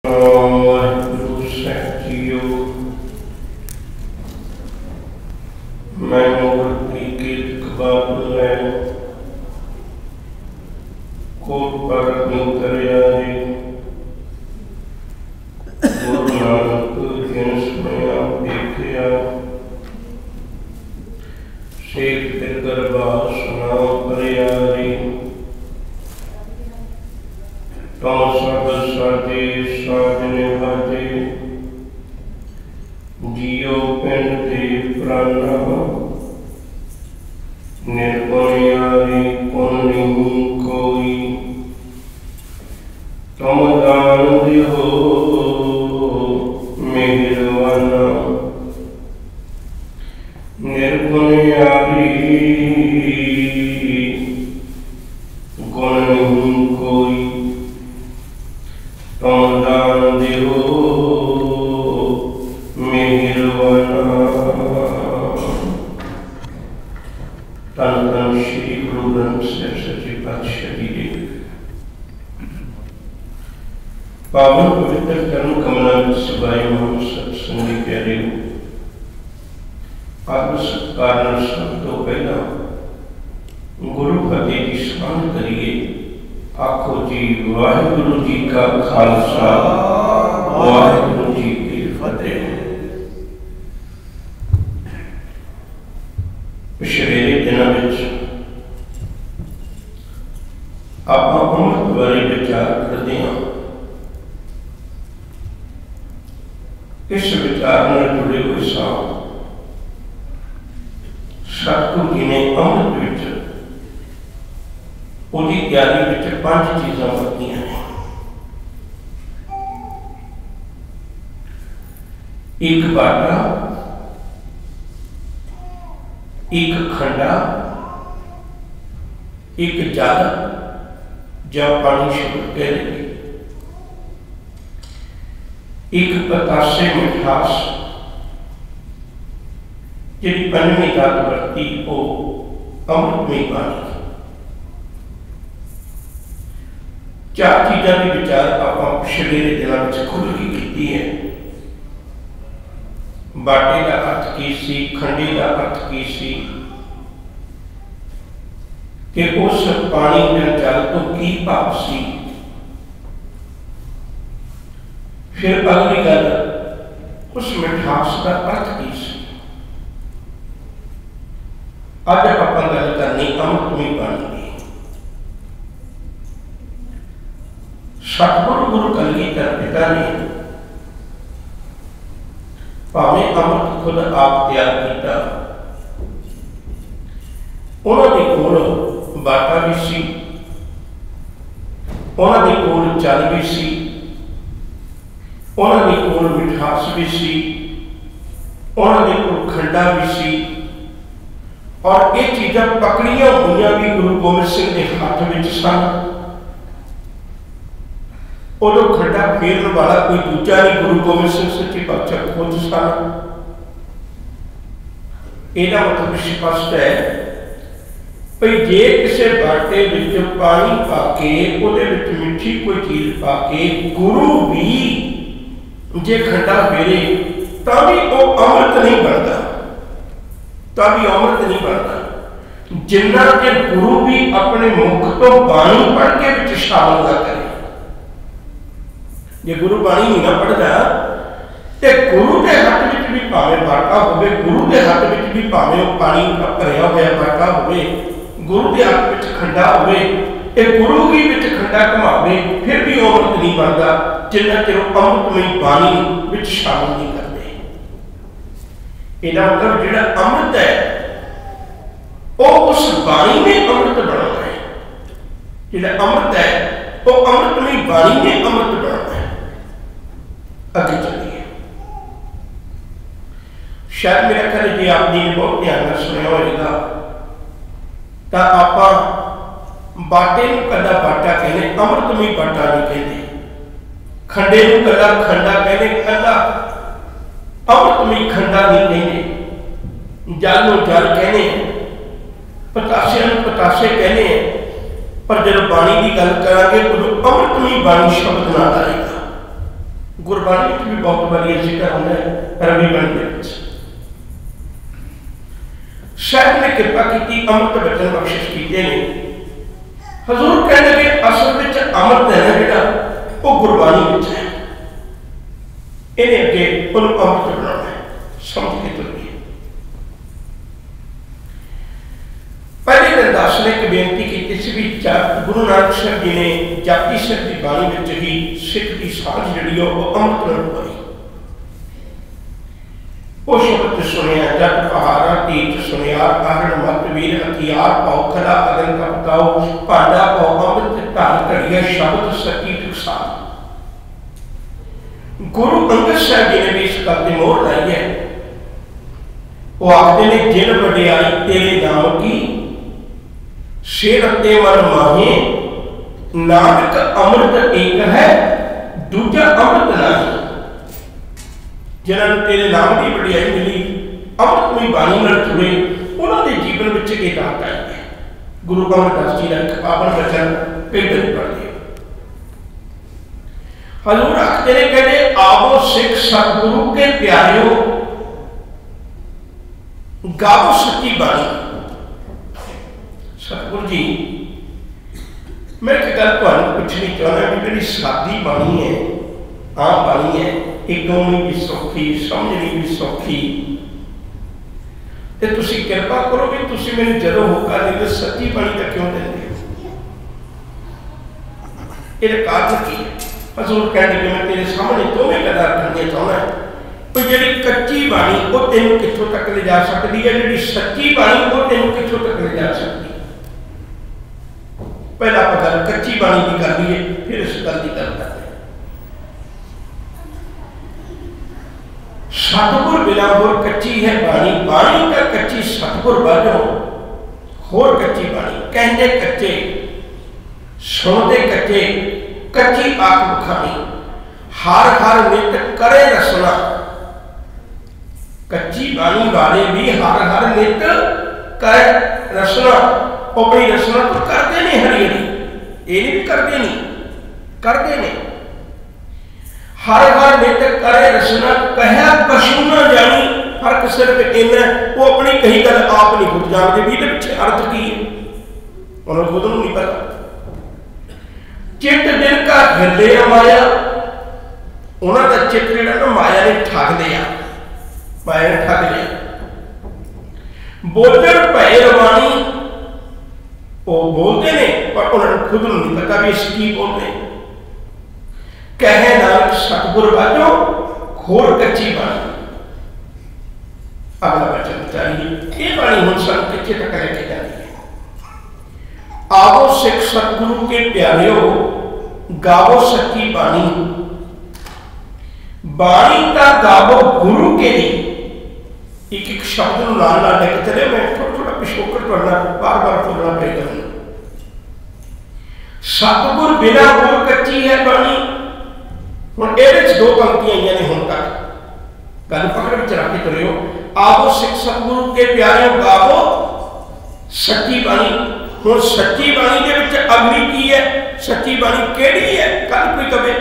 वाहिगुरू साहिब जीओ, मैं मूर्ति कीर्त कबाब है कोट पर उतरियारी गुरु नानक जिन सुनिया देखिया शेख ते दरबार सुना परियारी तो सब साजे साजने बाजे जियो पिंड दे प्राणा निर्गुणियारी कुन नहीं कोई तुम दान दियो मेहरबाना निर्गुणियारी गुण नहीं कोई तुम दान दियो मेहरबाना। धन धन श्री गुरु ग्रंथ साहिब सच्चे पातशाह जी दे पावन पवित्र कर्म कमला सभाए मान सत्संगी प्यारे आदर सत्कार सब तो पहला गुरु फतेह की समान करिए। आखो जी वाहिगुरु जी का खालसा वाहिगुरु जी की फतेह। पिछले दिनों में आप अमृत बारे विचार करते हैं। इस विचार में जुड़े हुए साथ सतगुरु जी ने अमृत विच उदी तैयारी विच 5 चीज़ां वरतियां हैं। एक बाटा, एक खंडा, एक जल जा पानी शुद्ध कह रही, एक पतासे मिठास जी 5वीं दात वरती वो अमृतमय पानी। 4 चीज़ों के विचार आप पिछले दिनों में खुल के की है। बाटे का अर्थ की सी, खंडे का अर्थ की सी कि उस पानी में जल तो की भाव सी। फिर अगली गल उस मिठास का अर्थ की सी। अज आप गल करनी अमृतमय पानी की। सतगुरु गुरु कलगीधर पिता ने भावे अमृत खुद आप तैयार किया। उन्होंने कोल बाटा भी सी, उन्होंने कोल जल भी सी, उन्होंने कोल मिठास भी सी, उन्होंने कोल खंडा भी सी। और ये चीज़ां पकड़िया हुई भी गुरु गोबिंद सिंह के हाथ में सन। उदो खंडा फेरन वाला कोई दूजा नहीं, गुरु गोबिंद सिंह सच्चे पातशाह खुद सन। ਇਹਦਾ मतलब स्पष्ट है भाई जे किसी बाटे विच पानी पा के उहदे विच मिठी कोई चीज पा के गुरु भी जे खंडा फेरे तां भी वो अमृत नहीं बनता, तां भी अमृत नहीं बनता जिन्ना के गुरु भी अपने मुख तो बाणी पढ़ के विच शामिल ना करे। जे गुरु बाणी नहीं ना पढ़ता ते गुरु के हाथ में भी भावे बाटा होवे, गुरु के हाथ में भी भावे पानी भरिया होया बाटा होवे, गुरु के हाथ में खंडा होवे, ते गुरु ही विच खंडा घुमावे फिर भी अमृत नहीं बनता जिन्ना चिर अमृतमय बाणी विच शामिल नहीं करते। इहदा मतलब जिहड़ा अमृत है वो उस बाणी ने अमृत बनाना है। जिहड़ा अमृत है वो अमृतमय बाणी ने अमृत बनाना है। आगे चलिए, शायद मेरा ख्याल जी आपने बहुत ध्यान से सुना होगा तो आप बाटे कदा बाटा कहने, अमृतमय बाटा नहीं कहते। खंडे कदा खंडा कहने, कदा अमृतमय खंडा नहीं कहते। जल जल कहने, पतासे पतासे कहने, पर जब बाणी की गल करांगे तो अमृतमय बाणी शब्द ना आएगा। गुरबाणी भी बहुत बारी जिक्र होता है रवि बन के शायद ने कृपा की अमृत वचन बख्शिश किए ने हजूर कहने लगे असल में अमृत है ना जो वो गुरबाणी है इन्हें अगे उन्होंने अमृत बनाना है समझ के तुरनी पहले दिन दास ने एक बेनती की किसी भी गुरु नानक साहब जी ने जाति सिख की बाणी में ही सिख की सांझ जी अमृत नाल पाई वो शब्द सुनिया जट पहाड़ा तीर्थ सुनिया कारण मत वीर हथियार पाओ खला अगन का बताओ भांडा पाओ अमृत ढाल घड़िया शब्द सच्ची टुकसान गुरु अंगद साहब जी ने भी इस गल की मोहर लाई है वो आखते ने जिन वडियाई तेरे नाम की शेर ते मन माहे नानक अमृत एक है दूजा अमृत नहीं जिन्होंने तेरे नाम की वडियाई मिली अमृतमई बाणी नाल जुड़े उन्होंने जीवन में ये बात आई है गुरु अमरदास जी का एक पावन वचन कई बार पढ़ लिया हजूर आखते ने कहते आवो सिख सतगुरु के प्यारियों गाओ सच्ची बाणी सतगुरु जी मैं एक गल पूछनी चाहना कि मेरी सादी बाणी है आम बाणी है एक गानी भी सौखी समझनी भी सौखी तो तुसी कृपा करो भी तुसी मैंने जदों होकर दे सच्ची बाणी का क्यों देंगे ये कारण की है हजूर कहते कि मैं तेरे सामने दोवें गल्लां करनियां चाहना तो जी कच्ची बाणी वो तेन कितों तक ले जा सकती है जी सच्ची बाणी वो तेन कितों तक ले जा सकती पहला आप गल कच्ची बाणी की कर लीए फिर इस गल की गल करते सतगुर बिना होर कच्ची है बाणी बाणी का कच्ची सतगुर बाजो होर कच्ची बाणी कहते कच्चे सुनते कच्चे कच्ची आंख बखानी हर हर नित करे रसना कच्ची बाणी वाले भी हर हर नित करे रसना अपनी रचना तो करते नहीं हरी हरी ये नहीं भी करते नहीं करते नहीं हर हर नित करे रचना कहा कशु ना जानी फर्क सिर्फ इन्ना वो अपनी कही गल आप नहीं खुद जानते भी पीछे अर्थ की है उन्होंने खुद नहीं पता चित दिन का हृदय माया उन्होंने का चित जो माया ने ठग लिया माया ने ठग लिया बोलर भय रवानी वो बोलते ने पर उन्होंने खुद नहीं पता भी इसकी बोलते कहे नानक सतगुर बाजो खोर कच्ची बाणी अगला वचन चाहिए ये बाणी हम सब कितने तक लेके जाती है आवो सिख सतगुरु के प्यारियों गावो सच्ची बाणी बाणी का गावो गुरु के लिए एक एक शब्द नाल नाल लेके चले मैं थोड़ा थोड़ा पिछोकड़ करना बार बार बोलना पड़ेगा सतगुर बिना होर कच्ची है बाणी हुण इहदे दो पंक्तियां आईयां ने हुण तक गल पकड़ विच रख के तुरियो आवो सिख सतगुरु के प्यारियों गावो सच्ची बाणी हुण सच्ची बाणी दे विच अगली की है सच्ची बाणी केड़ी है कल कोई कहे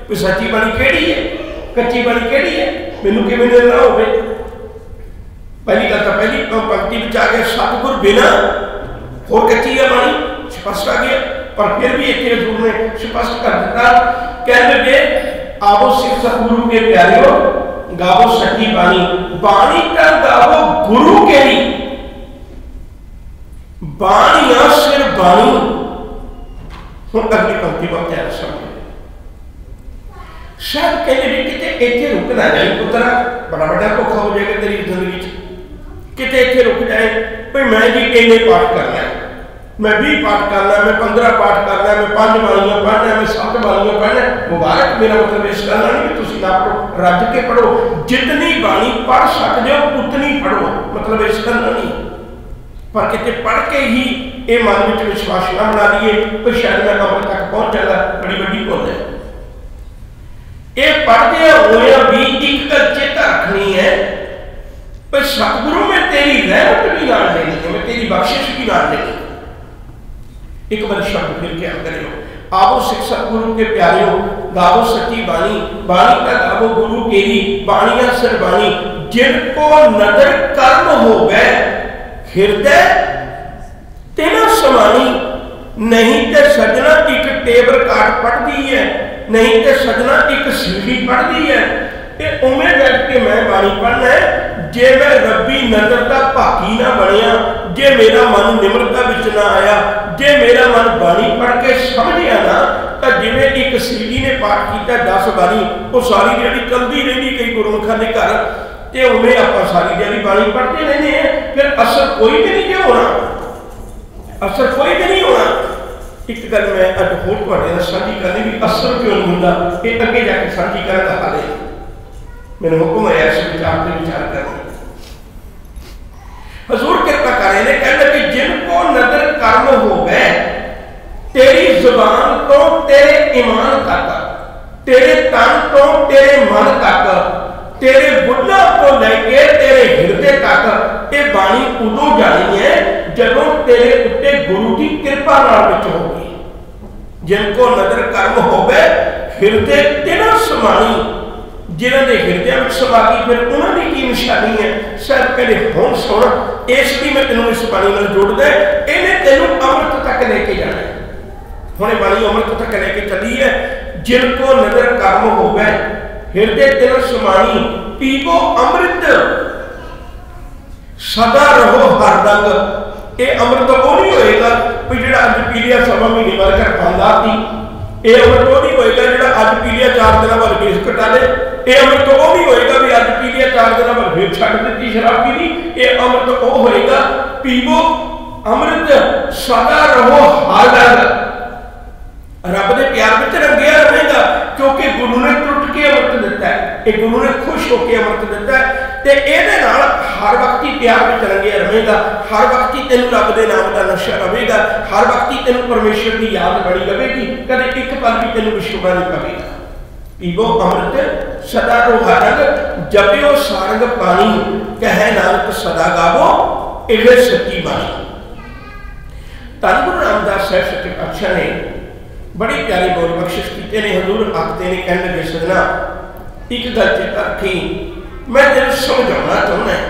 कि सच्ची बाणी केड़ी है कच्ची बाणी केड़ी है मैनूं किवें निर्णय होवे पहली गल तो पहली पंक्ति में आ गया सतगुर बिना होर कच्ची है बाणी स्पष्ट आ गया पर फिर भी एक हजूर ने स्पष्ट कर दिता कहने लगे आवो सिख सतगुरु के प्यारियों गावो सच्ची बाणी बाणी का गावो गुरु के लिए बाणिया सिर बाणी हुण अगली पंक्ति बहुत ध्यान समझे शायद कहने भी किते इत्थे रुक ना जाए पुत्रा बड़ा बड़ा धोखा हो जाएगा तेरी जिंदगी किते इत्थे रुक जाए भाई मैं जी इन्ने पाठ करना है मैं 20 पाठ करना मैं 15 पाठ करना मैं 5 बाणियां पढ़ना मैं 7 बाणियां पढ़ना मुबारक मेरा मतलब इस गल नहीं कि तुसीं ना पढ़ो रज के पढ़ो जितनी बाणी पढ़ सकते हो उतनी पढ़ो मतलब इस गल नहीं पर कितने पढ़ के ही ये मन में विश्वास ना बना लिए तो शायद मैं अमृत तक पहुंच जाएगा बड़ी बड़ी भुल है ये पढ़ते हुए भी एक गल चेता रखनी है पर सतगुरु में तेरी रहमत भी नाल लेनी है मैं तेरी बख्शिश भी नाल लेनी एक बार शब्द फिर क्या करियो आवो सिख सतगुरु के प्यारियों गावो सच्ची बाणी, बाणी का गावो गुरु केरी, बाणिया सिर बाणी। जिनको नदर कर्म हो गए हृदय तेना समानी, नहीं ते सजना एक टेबर काट पढ़ती है, नहीं ते सजना एक सीढ़ी पढ़ती है। ते उमें बैठ के मैं बाणी पढ़ना है, जे मैं रब्बी नजर का भागी ना बनया, जे मेरा मन निम्रता विच ना आया, जे मेरा मन बाणी पढ़ के समझिया ना, तो जिवें एक सीढ़ी ने पाठ किया 10 बारी, वो सारी दिहाड़ी चलती रही कई गुरमुखा के घर, ते उमें आप सारी दिहाड़ी बाणी पढ़ते रहने हैं, फिर असर कोई भी नहीं होना, असर कोई भी नहीं होना। एक गल मैं अज होर तुहाडे नाल साझी करनी भी असर क्यों नहीं होंदा, ये अगे जाके साझी करांगा। हाले मैंने हुक्म है इस विचार पर विचार करना। हजूर कृपा करें ने कहते कि जिनको नजर कर्म हो गए, तेरी जुबान तो तेरे ईमान तक, तेरे तन तो तेरे मन तक, तेरे बुढ़ा को लेके तेरे हृदय तक, ये बाणी उदों जानी है जदों तेरे उत्ते गुरु की कृपा नाल विच होगी। जिनको नजर कर्म हो गए हृदय तेना समानी, जिन्हों के हृदय में समा गई, फिर उन्होंने की निशानी है। सर कहते हुण सुन, इसलिए मैं तेनों इस बाणी नाल जोड़दा, इन्हें तेनों अमृत तक लेके जाना है। हुणे बाणी अमृत तक लेके चली है। जिनको नजर कर्म हो गए हृदय तेना समानी, पीवो अमृत सदा रहो हरदंग। ये अमृत वो नहीं होएगा भी जो अज पी लिया 1.5 महीने बाद घर पाँदा थी, ये अमृत वो नहीं होएगा जो अज पी लिया 4 दिन बाद बेस कटा ले, ये अमृत वो नहीं होएगा भी अज पी लिया 4 दिन बाद फिर छड्ड दी शराब पी ली। ये अमृत वो होएगा पीवो अमृत सदा रहो हरदंग, रब के प्यार में रंगिया रहेगा, क्योंकि गुरु ने टुट के अमृत दिता है, ये गुरु ने खुश होकर अमृत दिता है। ते इहदे नाल हर वक्त ही प्यार में रंगिया रहेगा, हर वक्त ही तेन रब के नाम का नशा रहेगा, हर वक्त ही तेन परमेश्वर की याद बनी रहेगी, कदे एक पल भी तेन विछोड़ा नहीं पवेगा। पीवो अमृत सदा रहो हरदंग, जपियो सारंग पानी, कहे नानक सदा गावो इह सच्ची बाणी। धन गुरु रामदास साहब सच्चे पातशाह ने बड़ी प्यारी बोल बख्शिश की ने। हजूर आखते ने कहने लगे सजना एक गल चेता रखी, मैं तेरे समझाना चाहना है,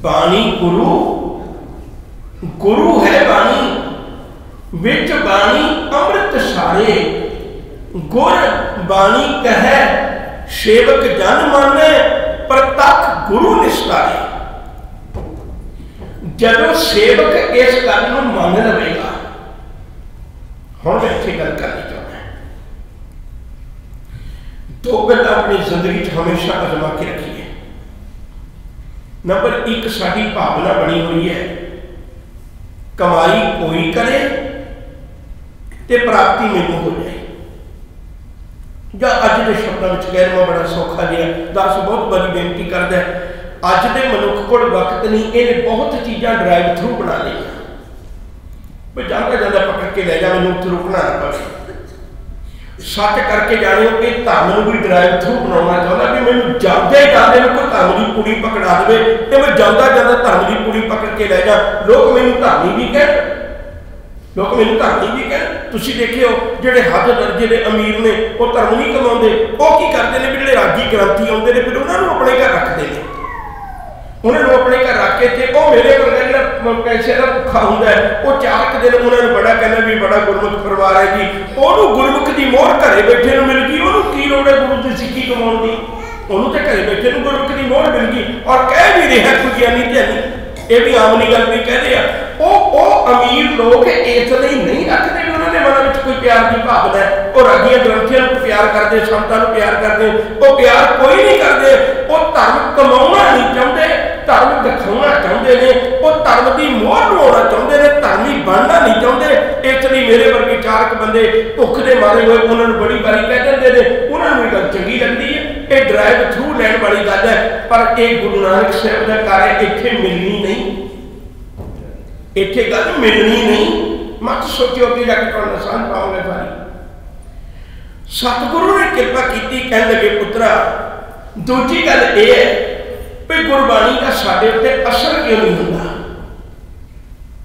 बाणी गुरु, गुरु है बाणी, विच बाणी अमृत सारे, गुर बाणी कहे सेवक जन माने, प्रतख गुरु निस्तारे। जदों सेवक इस गल नूं मान लवेगा, हुण मैं इत्थे गल करनी चाहना है, 2 गल अपनी जिंदगी हमेशा अजमा के रखिए। नंबर 1 साडी भावना बनी हुई है, कमाई कोई करे ते प्राप्ति मैनूं हो जाए। या अज के शब्दों में कहना बड़ा सौखा जिहा, दस बहुत बड़ी बेनती करदा है, अज के मनुख कोल वक्त नहीं, इन्हें बहुत चीज़ां ड्राइव थ्रू बना ली, जाता जाता पकड़ के ले जा, मैं उत्थे रुकना ना पवे, सच करके जाने कि धन भी ड्राइव थ्रू बनाना चाहता भी मैं जाते जाते मैं कोई धन की कुड़ी पकड़ा दे, तो मैं जाता जाता धन की कुड़ी पकड़ के ले जा। लोग मैनू धनी भी कह, लोग मैनू धनी भी कह। तुसीं देखियो जिहड़े हद दर्जे के अमीर ने वो धर्म नहीं कमाते, वो की करते हैं भी जिहड़े राजी ग्रंथी आते हैं फिर उन्होंने अपने घर रखते हैं, उन्होंने अपने घर रख के थे। वो मेरे वर्गा जो पैसे का भुखा होंगे वो 4 दिन उन्होंने बड़ा कहना भी बड़ा गुरमुख परिवार है जी, वो गुरमुख की मोहर घरे बैठे मिल गई, उन्होंने की लोड़ है गुरु की सिक्की कमाने की, उन्होंने तो घरे बैठे गुरमुख की मोहर मिल गई। और कह भी रहा कोई ज्ञानी ध्यानी, ये भी आमनी गल नहीं कह रहे, वो अमीर लोग इसलिए नहीं रखते भी उन्होंने मन में कोई प्यार की भावना है, वो रागियां ग्रंथियों को प्यार करते, संतां को प्यार करते, वो प्यार कोई नहीं करते, वो धर्म कमाना नहीं चाहते, धर्म दिखाना चाहते हैं, वो धर्म की मोहर लवाना चाहते हैं, धर्मी बनना नहीं चाहते। इसलिए मेरे वर्गे 4 बंदे भुख के मारे हुए उन्होंने बड़ी बारी कह देते हैं, उन्होंने गल चंगी लगती है, ये ड्राइव थ्रू लैन वाली गल है, पर यह गुरु नानक साहब का कार्य इत्थे मिलनी नहीं, इत्थे गल मिलनी नहीं। मत सोचो कि जाके तुहानू समझ पाओगे सारी। सतगुरु ने कृपा की, कह लगे पुत्रा दूजी गल यह है भी गुरबाणी का साडे उत्ते असर क्यों नहीं होता।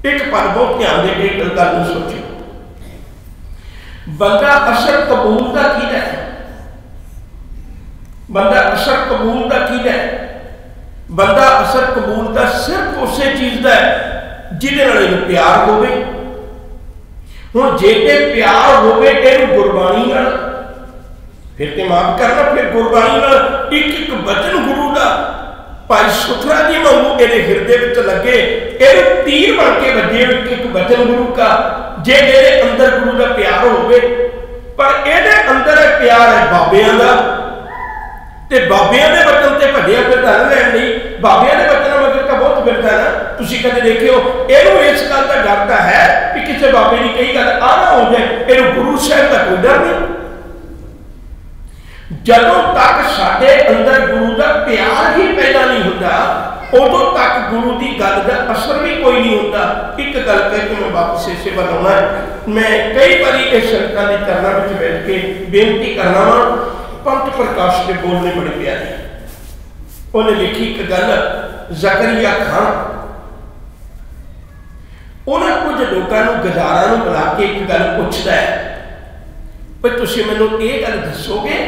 एक पल बहुत ध्यान दे के गल सोचो, बंदा असर कबूल का कीदा है, बंदा असर कबूल का कीदा है, बंदा असर कबूल का सिर्फ उस चीज का है जिहदे नाल इहनूं प्यार होवे। हुण जे ते प्यार होवे इहनूं गुरबाणी नाल, फिर तो माफ करना, फिर गुरबाणी नाल एक एक वचन गुरु का भाई सुथरा जी वांगू ये हिरदे विच लगे, ये तीर बन के बजे एक एक वचन गुरु का। जे मेरे अंदर गुरु का प्यार होवे, पर ये अंदर प्यार है बाबियां का, ते बाबियां दे वचन ते भजिया फिरदा ना लैण लई, बाबियां दे वचन मगर तो बहुत फिरदा ना। तुसीं कदे देखिओ इहनूं इस गल दा डर तां है कि किसी बाबे की कई गल आ ना हो जाए, इहनूं गुरु साहिब का कोई डर नहीं। जदों तक साडे अंदर गुरु का प्यार ही पैदा नहीं होता, उदों तक गुरु की गल का असर भी कोई नहीं होता। एक गल कह के मैं वापस इसे बनाना है। मैं कई बार इस संगतां दे चरनां विच बैठ के बेनती करना वा, पंत प्रकाश के बोलने बड़े प्यारे। उन्हें लिखी एक गल, जकरिया खान उन्हें कुछ लोगों को गजारा बुला के एक गल पूछता है, भाई तुसीं मैनूं ये गल दसोगे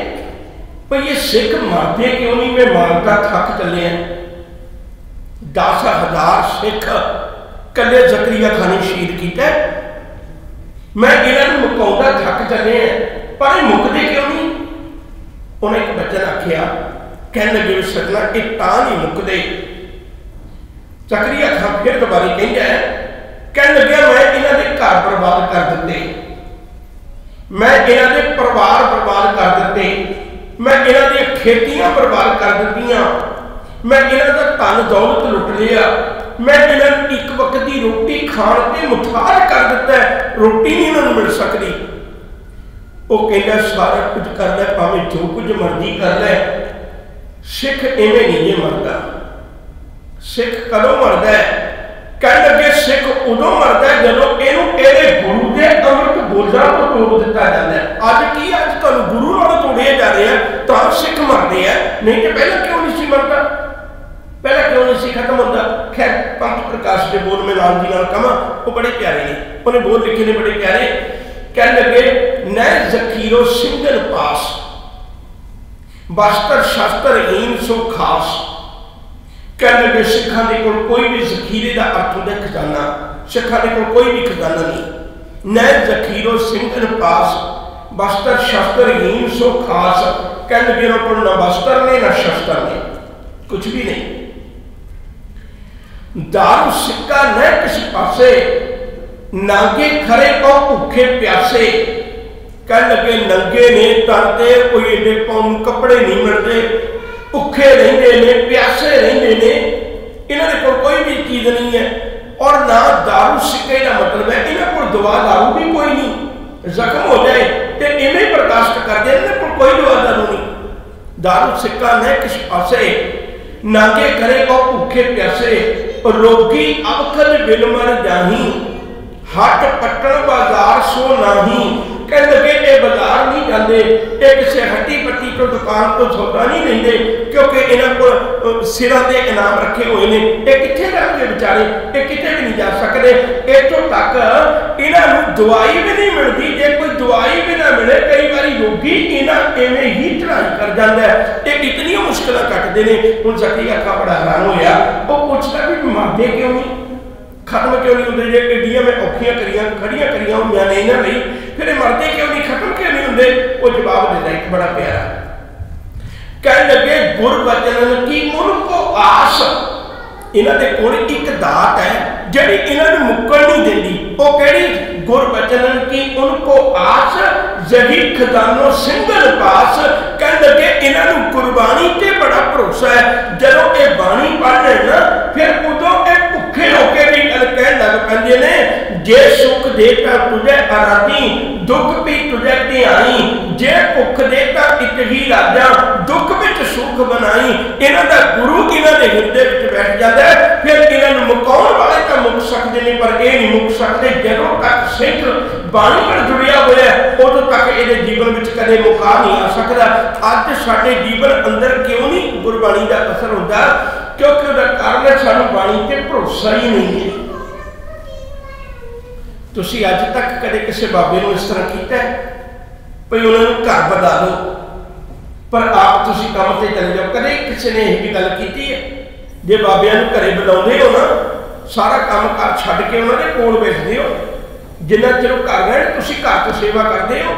भाई ये सिख मरते क्यों नहीं? मैं मानता थक चले हैं, 10,000 सिख कले जकरिया खान ने शहीद किया, मैं इन्होंने मुकाउंदा थक चले हैं, पर ये मुकते क्यों नहीं? उन्हें एक बच्चन आखिया, कहने लगे सजना ये तां नहीं मुकते। जकरिया खान फिर दोबारा कहता है, कहने लगे मैं इन्होंने घर बर्बाद कर दिते, मैं इन्होंने परिवार बर्बाद कर दिते, मैं इन्होंने खेतियां बर्बाद कर दित्तियां, मैं इन्हों का धन दौलत लुट लिया, मैं इन्होंने एक वक्त की रोटी खाण ते मुठार कर दिता है, रोटी नहीं इन्होंने मिल सकती। वो कहता सारा कुछ कर ले, भावें जो कुछ मर्जी कर ले, सिख इवें नहीं जे मरदा। सिख कदों मरदा है? कह लगे सिख उदों मरदा है जदों इहनूं इहदे गुरु के अमृत बोझां तो तोड़ दिता जाता है। अज की अज तुहानूं गुरु नाल तोड़े जा रहे हैं तो सिख मरदे हैं, नहीं तो पहले क्यों नहीं सी मरदा? पहले क्यों नहीं सी खत्म होता? खैर पंत प्रकाश के बोल में नाम जी नाल कहां, वो बड़े प्यारे ने, उन्हें बोल लिखे ने बड़े प्यारे। कह लगे न जखीरो सिंगल पास, बस्तर शास्त्र हीन सो खास। कह लगे सिखां दे कोल कोई भी जखीरे का अर्थ होता खजाना, सिखां दे कोल कोई भी खजाना नहीं। न जखीरो सिंगल पास, बस्तर शास्त्र हीन सो खास। कह लगे उन्होंने कोल ना बस्तर ने ना शस्त्र ने, कुछ भी नहीं। दारू सिक्का न किसी पासे, नागे खरे और भूखे प्यासे। कह लगे नंगे ने तरते, कोई एडे पाउन कपड़े नहीं मिलते, भुखे रहिंदे ने, प्यासे रहिंदे ने, इन्होंने को कोई भी चीज नहीं है। और ना दारू सिक्के का मतलब है इन्होंने को दवा दारू भी कोई नहीं, जख्म हो जाए तो इवें बर्दाश्त कर दे, इन्होंने को कोई दवा दारू नहीं। दारू सिक्का न किस पासे, नागे करे और भूखे प्यासे। रोगी अवखल बिल मर जाही, हट पट्टन बाजार सो नाही। कह लगे ये बाजार नहीं जाते, ये किसी हट्टी पट्टी तो दुकान तो सौदा नहीं लेंगे, क्योंकि इन्हों को सिरों के इनाम रखे हुए हैं। ये कितने जाएंगे बेचारे, ये कितने भी नहीं जा सकते। इतों तक इन्हों दवाई भी नहीं मिलती, जे कोई दवाई भी ना मिले कई बार रोगी इन्हें इवें ही चढ़ाई कर जाता है। ये इतनी मुश्किल कटते हैं। हुण जकरिया खां बड़ा हैरान होया, वो पूछता भी मरदे क्यों नहीं, खत्म क्यों नहीं होंगे? जो एडियां में औखियां करियां खड़ियां करियां हुई ने इन्होंने नहीं, फिर मरदे क्यों नहीं, खत्म क्यों नहीं होंगे? वो जवाब देता एक बड़ा प्यारा, कह लगे गुरबचन की उनको आस। इन्होंने कोल एक दात है जिहड़ी इन्होंने मुक्कण नहीं देती, वो कहड़ी? गुरबचन की उनको आस, जही खजानो सिंगल पास। कह लगे इन्होंने गुरबाणी ते बड़ा भरोसा है, जदों ये बाणी पढ़ लेना फिर उदों ये भुखे होकर भी गल कह लग पैंदे ने, जे सुख देता तुझे आराधी, दुख भी तुझे ध्याई। जे भुख देता इत ही राजा, दुख विच सुख बनाई। इन्हां दा गुरु इन्हां दे हिरदे विच बैठ जाता है, फिर इन्हां मुकाउण वाले तो मुक सकते हैं, पर ये नहीं मुक सकते। जदों तक सिख बाणी नाल जुड़िया होया उदों तक इहदे जीवन विच कदे मुका नहीं आ सकता। अज साडे जीवन अंदर क्यों नहीं गुरबाणी का असर होता? क्योंकि उसका कारण है सानू बाणी ते भरोसा ही नहीं है। तुसीं अज तक कदे किसी बाबे नूं इस तरह कीता है? भई उन्होंने घर बता दो, पर आप तुसी काम से चले जाओ। कदे किसी ने यही गल की है? जे बाबियां नूं घरे बुलाउंदे हो ना, सारा काम कार छड्ड के उन्होंने कोल बैठदे हो, जिन्ना चिर घर रहण तुसी घर तो सेवा करते हो,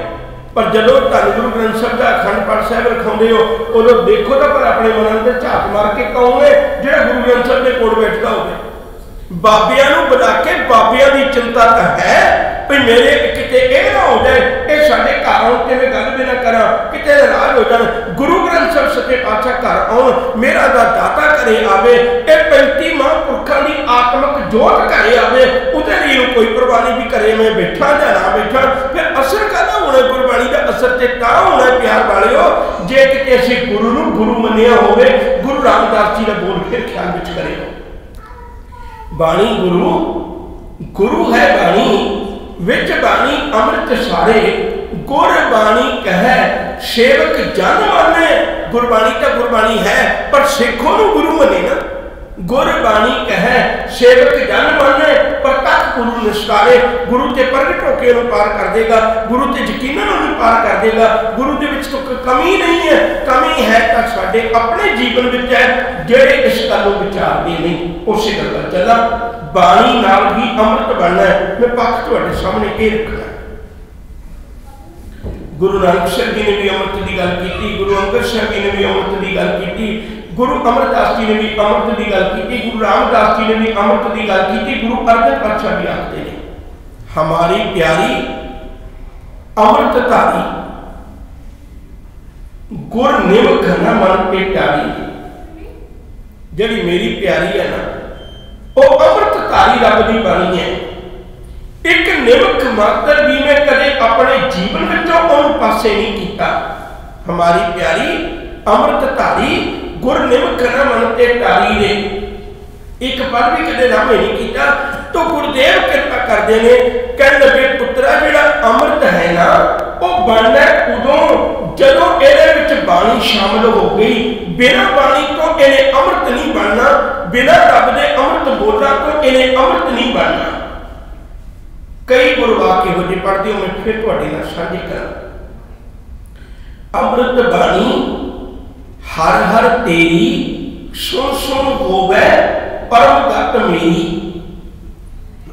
पर जदों धन गुरु ग्रंथ साहिब का अखंड पाठ साहिब रखाउंदे हो उदों देखो तो पर अपने मन में झाक मार के कौन है जिहड़ा गुरु ग्रंथ साहिब के कोल बैठदा होवे? बाबियां नूं बुला के बाबियां दी चिंता तो है भी मेरे किते यह ना हो जाए, ये साडे घर आउण ते मैं गल भी ना करा, किते नाराज हो जाण। गुरु ग्रंथ साहिब सच्चे पातशाह घर आउण, मेरा दा दाता घरे आवे, ये 35 महापुरखां दी आत्मक जोत घरे आवे, उहदे लई कोई परवाह नहीं भी घरे मैं बैठा जां ना बैठा। फिर असर काहदा होना? गुरबाणी दा असर ते तां होना प्यार वालिओ जे किते असीं गुरु नूं गुरु मन्निया होवे। गुरु रामदास जी दा बोल फिर ख्याल विच करिओ, बाणी गुरु गुरु है बाणी, विच बाणी अमृत सारे, गुर बाणी कह सेवक जन माने। गुरबाणी तो गुरबाणी है पर सिखों नूं गुरु मने ना। गुरबाणी कह सेवक जन माने, पर तक गुरु निस्तारे। गुरु ते प्रगट होके उन्हें पार कर देगा, गुरु ते यकीनन उन्हें पार कर देगा। गुरु दे विच तो कमी नहीं है, कमी है तो साडे अपने जीवन विच है, जेड़े इस गल नूं विचारदे नहीं उसे गल चला। बाणी नाल भी अमृत बनना है। मैं पक्ष तुहाडे सामने ये रखना। गुरु नानक साहिब जी ने भी अमृत की गल की, गुरु अंगद साहिब जी ने भी अमृत की गल की, गुरु अमरदास जी ने भी अमृत की गल की, गुरु रामदास जी ने भी अमृत की गल की, गुरु अर्जन पातशाह भी आखते हैं हमारी प्यारी अमृतधारी गुर निमख न मन के प्यारी। जी मेरी प्यारी है ना, वो अमृतधारी रब की बाणी है। एक निमख मात्र भी मैं कदे अपने जीवन में पासे नहीं किया। हमारी प्यारी अमृतधारी गुर निमख न मन ते टारी ने, एक पल भी कदे नामे नहीं किया। तो गुरुदेव कृपा करते हैं, कह लगे पुत्रा जिहड़ा अमृत है ना वो बनना उदों जदों इहदे विच बाणी शामिल हो गई। बिना बाणी तो इन्हें अमृत नहीं बनना, बिना रब दे अमृत बोलना तो इन्हें अमृत नहीं बनना। कई गुरवाक इहो जिहे पढ़दे हो, मैं फिर तुहाडे नाल साझी करां। अमृत बाणी हर हर तेरी, सुन सुन होवे परम गत मेरी।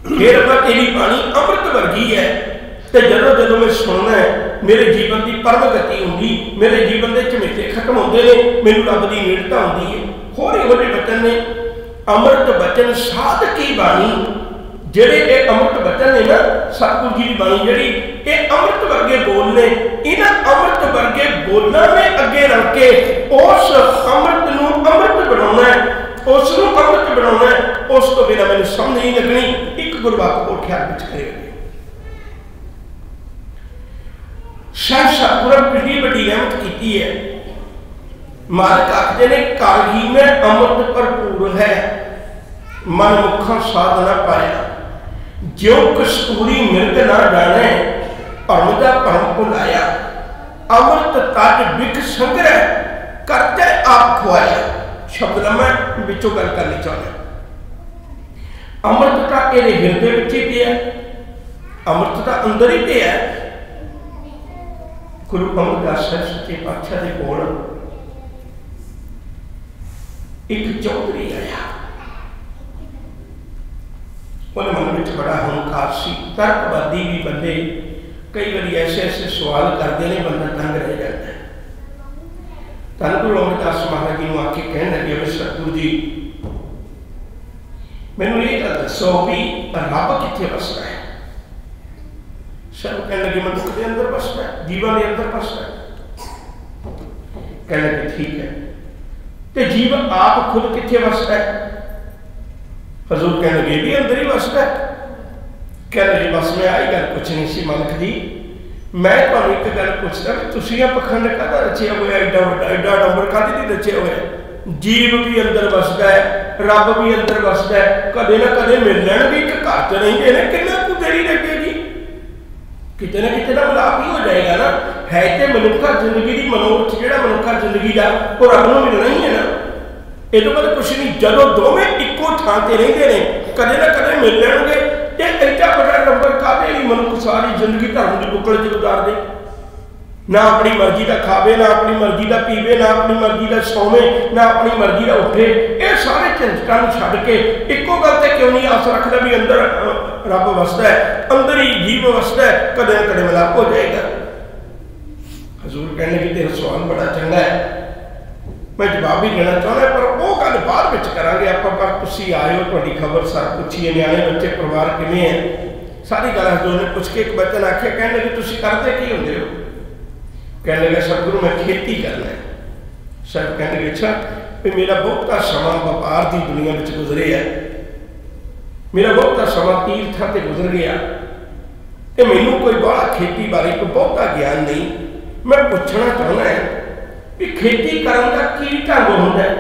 फिर तेरी बाणी अमृत वर्गी है, तो जदों जदों मैं सुनना है मेरे जीवन की परम गति होंगी, मेरे जीवन के झमेटे खत्म होते हैं, मैनूं रब की नेड़ता होती है। होर इहो जिहे वचन ने अमृत वचन साध की बाणी। जेड़े ये अमृत वचन ने ना सतगुरु जी की बाणी जिहड़ी ये अमृत वर्गे बोल ने, इन्हां अमृत वर्गे बोलना में अगे रख के उस अमृत नूं अमृत बनाउणा है, उस नूं अमृत बनाउणा है। उस तो बिना मैनूं समझ नहीं लगनी। एक गुरबाक होर ख्याल विच करिओ, शाह सतगुरु कितनी बड़ी रहमत की है। मालिक आखदे ने कालगी में अमृत भरपूर है, मन मुखा साध ना पाया। ज्यों कस्तूरी मिर्ग ना जाने, भरम दा भरम भुलाया। अमृत तज बिख संग्रह, करते आप खुआया। शब्द ला मैं विचों गल करनी चाहता। अमृत का इहदे हिरदे विच ही पिया, अमृत का अंदर ही पिया। गुरु अमरदास साहिब सच्चे पातशाह दे कोल एक चौधरी आया। उन्हें मन में बड़ा हंकार सी, तर्कवादी भी बंदे कई बार ऐसे ऐसे सवाल करते हैं, बंदा तंग रह जाता है। धन गुरु अमरदास महाराज जी को आके कहने लगे, सतगुरु जी मैनूं ये गल दसो भी रब कित्थे वसदा है? सब कहने लगे मनुख के अंदर वसदा है, जीवन के अंदर वसदा है। कहने लगे ठीक है, तो जीव आप खुद कित्थे वसदा है? हजूर कहने लगे भी अंदर ही वसदा है। कहने लगे बस मैं आई गल पुछनी सी मालिक जी, मैं तुहानूं एक गल पुछदा भी तुसीं पखंड काहदा रचिया होया, एडा वड्डा एडा नंबर काहदे लई रचिया होया? जीव भी अंदर वसदा है, रब भी अंदर वसदा है, कदे ना कदे मिल लैणगे। एक घर च रहिंदे ने, किन्ना कुछ देरी लगेगी, किते ना किते दा मिलाप ही हो जाएगा ना। है तो मनुखा जिंदगी की मनोरथ जिहड़ा मनुखा जिंदगी का वो रब नूं मिलना ही है ना। ये तो मतलब कुछ नहीं, जदों दोवें इक्को थां ते रहिंदे ने कदे ना कदे मिल लैणगे। ते एडा बड़ा नंबर काहदे लई मनुख सारी जिंदगी धर्म की बुकल च गुजार दे? ना अपनी मर्जी का खावे, ना अपनी मर्जी का पीवे, ना अपनी मर्जी का सोवे, ना अपनी मर्जी का उठे। ये सारे झंझटां छड्ड के इक्को गल ते क्यों नहीं आस रखदा भी अंदर रब वसदा है, अंदर ही जीव वसदा है, कदे ना कदे मिलाप हो जाएगा। हजूर कहने कि तेरा सवाल बड़ा चंगा है, मैं जवाब भी देना चाहना, पर वो गल बाद विच करांगे। आपां पर तुसीं आए हो, तुहाडी खबर सब पुछीए, न्याणे बच्चे परिवार किवें है, सारी गल हजूर ने पुछ के एक बचन आख्या। कहने लगे तुसीं करदे की हुंदे हो? कहने लगे सतगुरु मैं खेती करना है। साहब कहने लगे अच्छा, भी मेरा बहुता समा व्यापार की दुनिया में गुजरे है, मेरा बहुता समा तीर्थां ते गुजर गया, तो मैनू कोई बड़ा खेती बारे कोई बहुता ज्ञान नहीं। मैं पूछना चाहना है कि खेती करने का की ढंग होंदा है?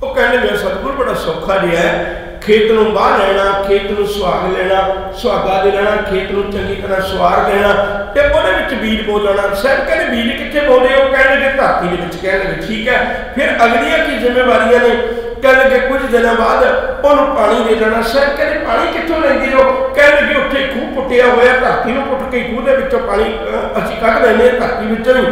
वो कहने लगे सतगुरु बड़ा सौखा जिहा है, खेत नूं बाह लेना, खेत नूं सुहाग लेना, सुहागा दे लेना, खेत नूं चंगी तरह सवार लेना ते ओहदे विच बीज बो देना। साहब कहने बीज कित्थे बोंदे हो? कहने लगे धरती दे विच। कहने लगे ठीक है, फिर अगलियां की जिम्मेवारियां ने? कहने लगे कुछ दिनों बाद उन्होंने पानी दे देना। साहब कहने पानी कित्थों लैंदे हो? कहने लगे उत्थे खूह पुट्टिया होया, धरती नूं पुट के खूह दे विचों पानी असीं कढ लैंदे धरती विचों ही,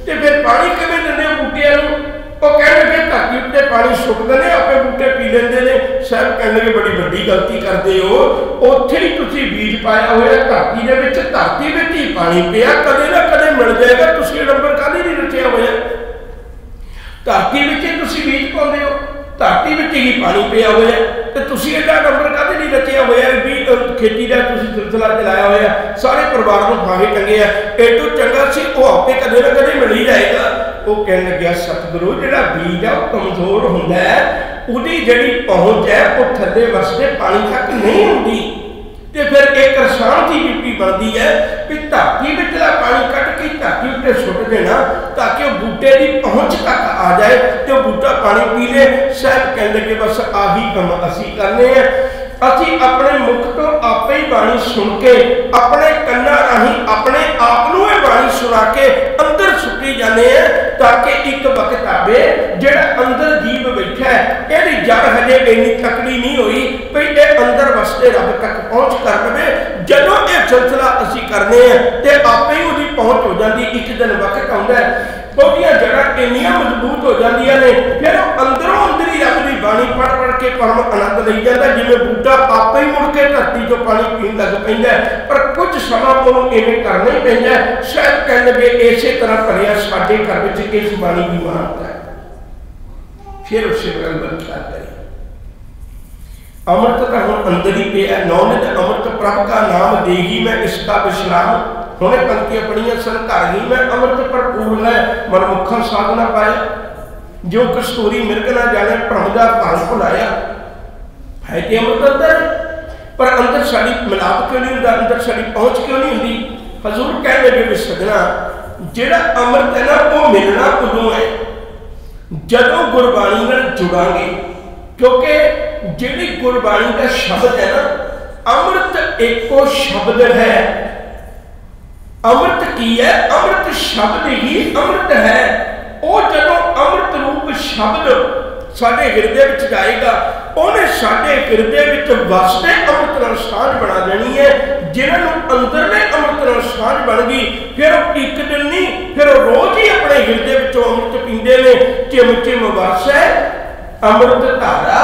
ते फिर पानी किवें दिंदे हो बूटियां नूं? वो कहने लगे धरती उत्ते पानी सुट देने, आपे बूटे पी लेंदे ने। साहब कहने लगे बड़ी वड्डी गलती करते हो, उत्थे ही तुसीं बीज पाया होया धरती दे विच, धरती विच ही पानी पिया, कदे ना कदे मिल जाएगा। तुसीं नंबर काहदे नहीं रचिया होया? धरती विच ही तुसीं बीज पाउंदे हो, धरती विच ही पानी पिया होया, ते तुसीं एडा नंबर काहदे नहीं रचिया होया? भी खेती का तुसीं सिलसिला चलाया होया, सारे परिवार नूं फाहे टंगे आ, एडो चंगा सी वो आपे कदे ना कदे मिल ही जाएगा। वो कहने लगे सतगुरु जिहड़ा बीज है वो कमजोर हुंदा है, उहदी जिहड़ी पहुंच है वो थल्ले वसदे पानी तक नहीं हुंदी, ते फिर एक किसान की ड्यूटी बनती है कि धरती विचला पानी कट के धरती उत्ते सुट देना ताकि वो बूटे की पहुंच तक आ जाए तो बूटा पानी पी ले। साहब कहने लगे बस आही काम असीं करने हैं, असीं अपने मुख तो आपे ही बाणी सुन के अपने कन्ना राही अपने आप नूं ये बाणी सुना के अंदर सुटी जाने हैं, ताकि एक वक्त आवे जिहड़ा अंदर जीव बैठा है इहदी जड़ हजे इन्नी तकड़ी नहीं हुई भी ये अंदर वसते रब तक पहुंच कर लवे। जदों ये सिलसिला असीं करने हैं तो आपे ही उसकी पहुंच हो जाती। एक दिन वक्त आउंदा है ਉਹਦੀਆਂ जड़ा ਇੰਨੀਆਂ मजबूत हो ਜਾਂਦੀਆਂ ने, फिर अंदरों अंदर ही रब की बाणी पढ़ पढ़ के परम आनंद लई जाता, जिवें बूटा आपे ही मुड़ के धरती चों पानी पीण लग पैंदा। पर कुछ समा ਉਹਨੂੰ इवें करना ही पैंदा। शायद कहण लगे इसे तरह भरिया साडे घर विच इस बाणी की मानता है। फिर उसे गल बख्शा करी अमृत का हुण अंदर ही पिया, नौनित अमृत प्रभ का नाम देगी मैं इसका विश्राम। हुणे पंक्तियां पढ़ियां सन, घर ही मैं अमृत भरपूर है मनमुखा साध ना पाया, जो कस्तूरी मिर्ग ना जाने भ्रम का भान भुलाया। है कि अमृत अंदर, पर अंदर साड़ी मिलाप क्यों नहीं होता, अंदर साड़ी पहुंच क्यों नहीं होती? हजूर कह लगे भी सजना जिहड़ा अमृत है ना वो मिलना उदों है जदों गुरबाणी नाल जुड़ांगे, क्योंकि जिहड़ी गुरबाणी का शब्द है ना, अमृत एको शब्द है। अमृत की है? अमृत शब्द ही अमृत है। वो जदों अमृत रूप शब्द साडे हिरदे विच जाएगा, उन्हें साडे हिरदे विच वसदे अमृत नाल साझ बना देनी है। जिन्हां नूं अंदरले अमृत नाल साझ बन गई, फिर एक दिन नहीं, फिर रोज ही अपने हिरदे विचों अमृत पींदे ने। चिम चिम वसै अमृत धारा,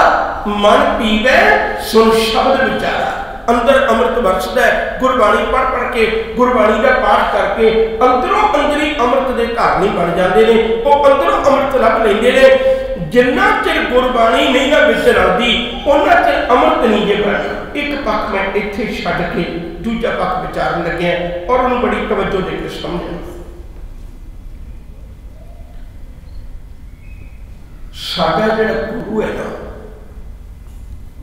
मन पीवे सुन शब्द विचारा। अंदर अमृत बरसदा है, गुरबाणी पढ़ पढ़ के गुरबाणी का पाठ करके अंदरों अंदरी अमृत के धारनी बन जाते हैं। वो अंदरों अमृत लभ लेंदे ने। जिन्ना चिर गुरबाणी नहीं ना विच रलदी उन्ना चिर अमृत नहीं जे बनना। एक पक्ष मैं इत्थे छड्ड के दूजा पक्ष विचारन लगे और उन्हें बड़ी तवज्जो देकर समझना। साडा जिहड़ा गुरु है ना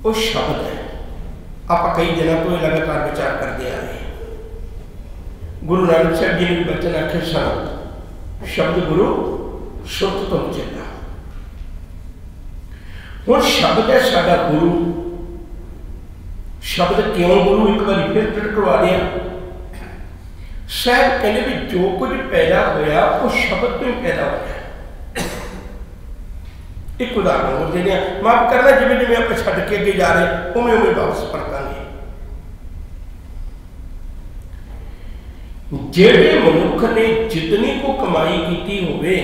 वो शब्द है। आप कई दिनों तो लगातार विचार करते आ रहे हैं। गुरु नानक साहब जी ने बचन आखे सन, शब्द गुरु सुरत तो चेता। हुण शब्द है साडा गुरु। शब्द क्यों गुरु, एक बार फिर करवा दिया। साहब कहते भी जो कुछ पैदा होया वो शब्द तो ही पैदा होया। एक उदाहरण हो देने माफ करना, जिमें जिमें आप छड्ड के अगे जा रहे उमें उमें वापस परतांगे। जेड़े मनुख ने जितनी को कमाई की होवे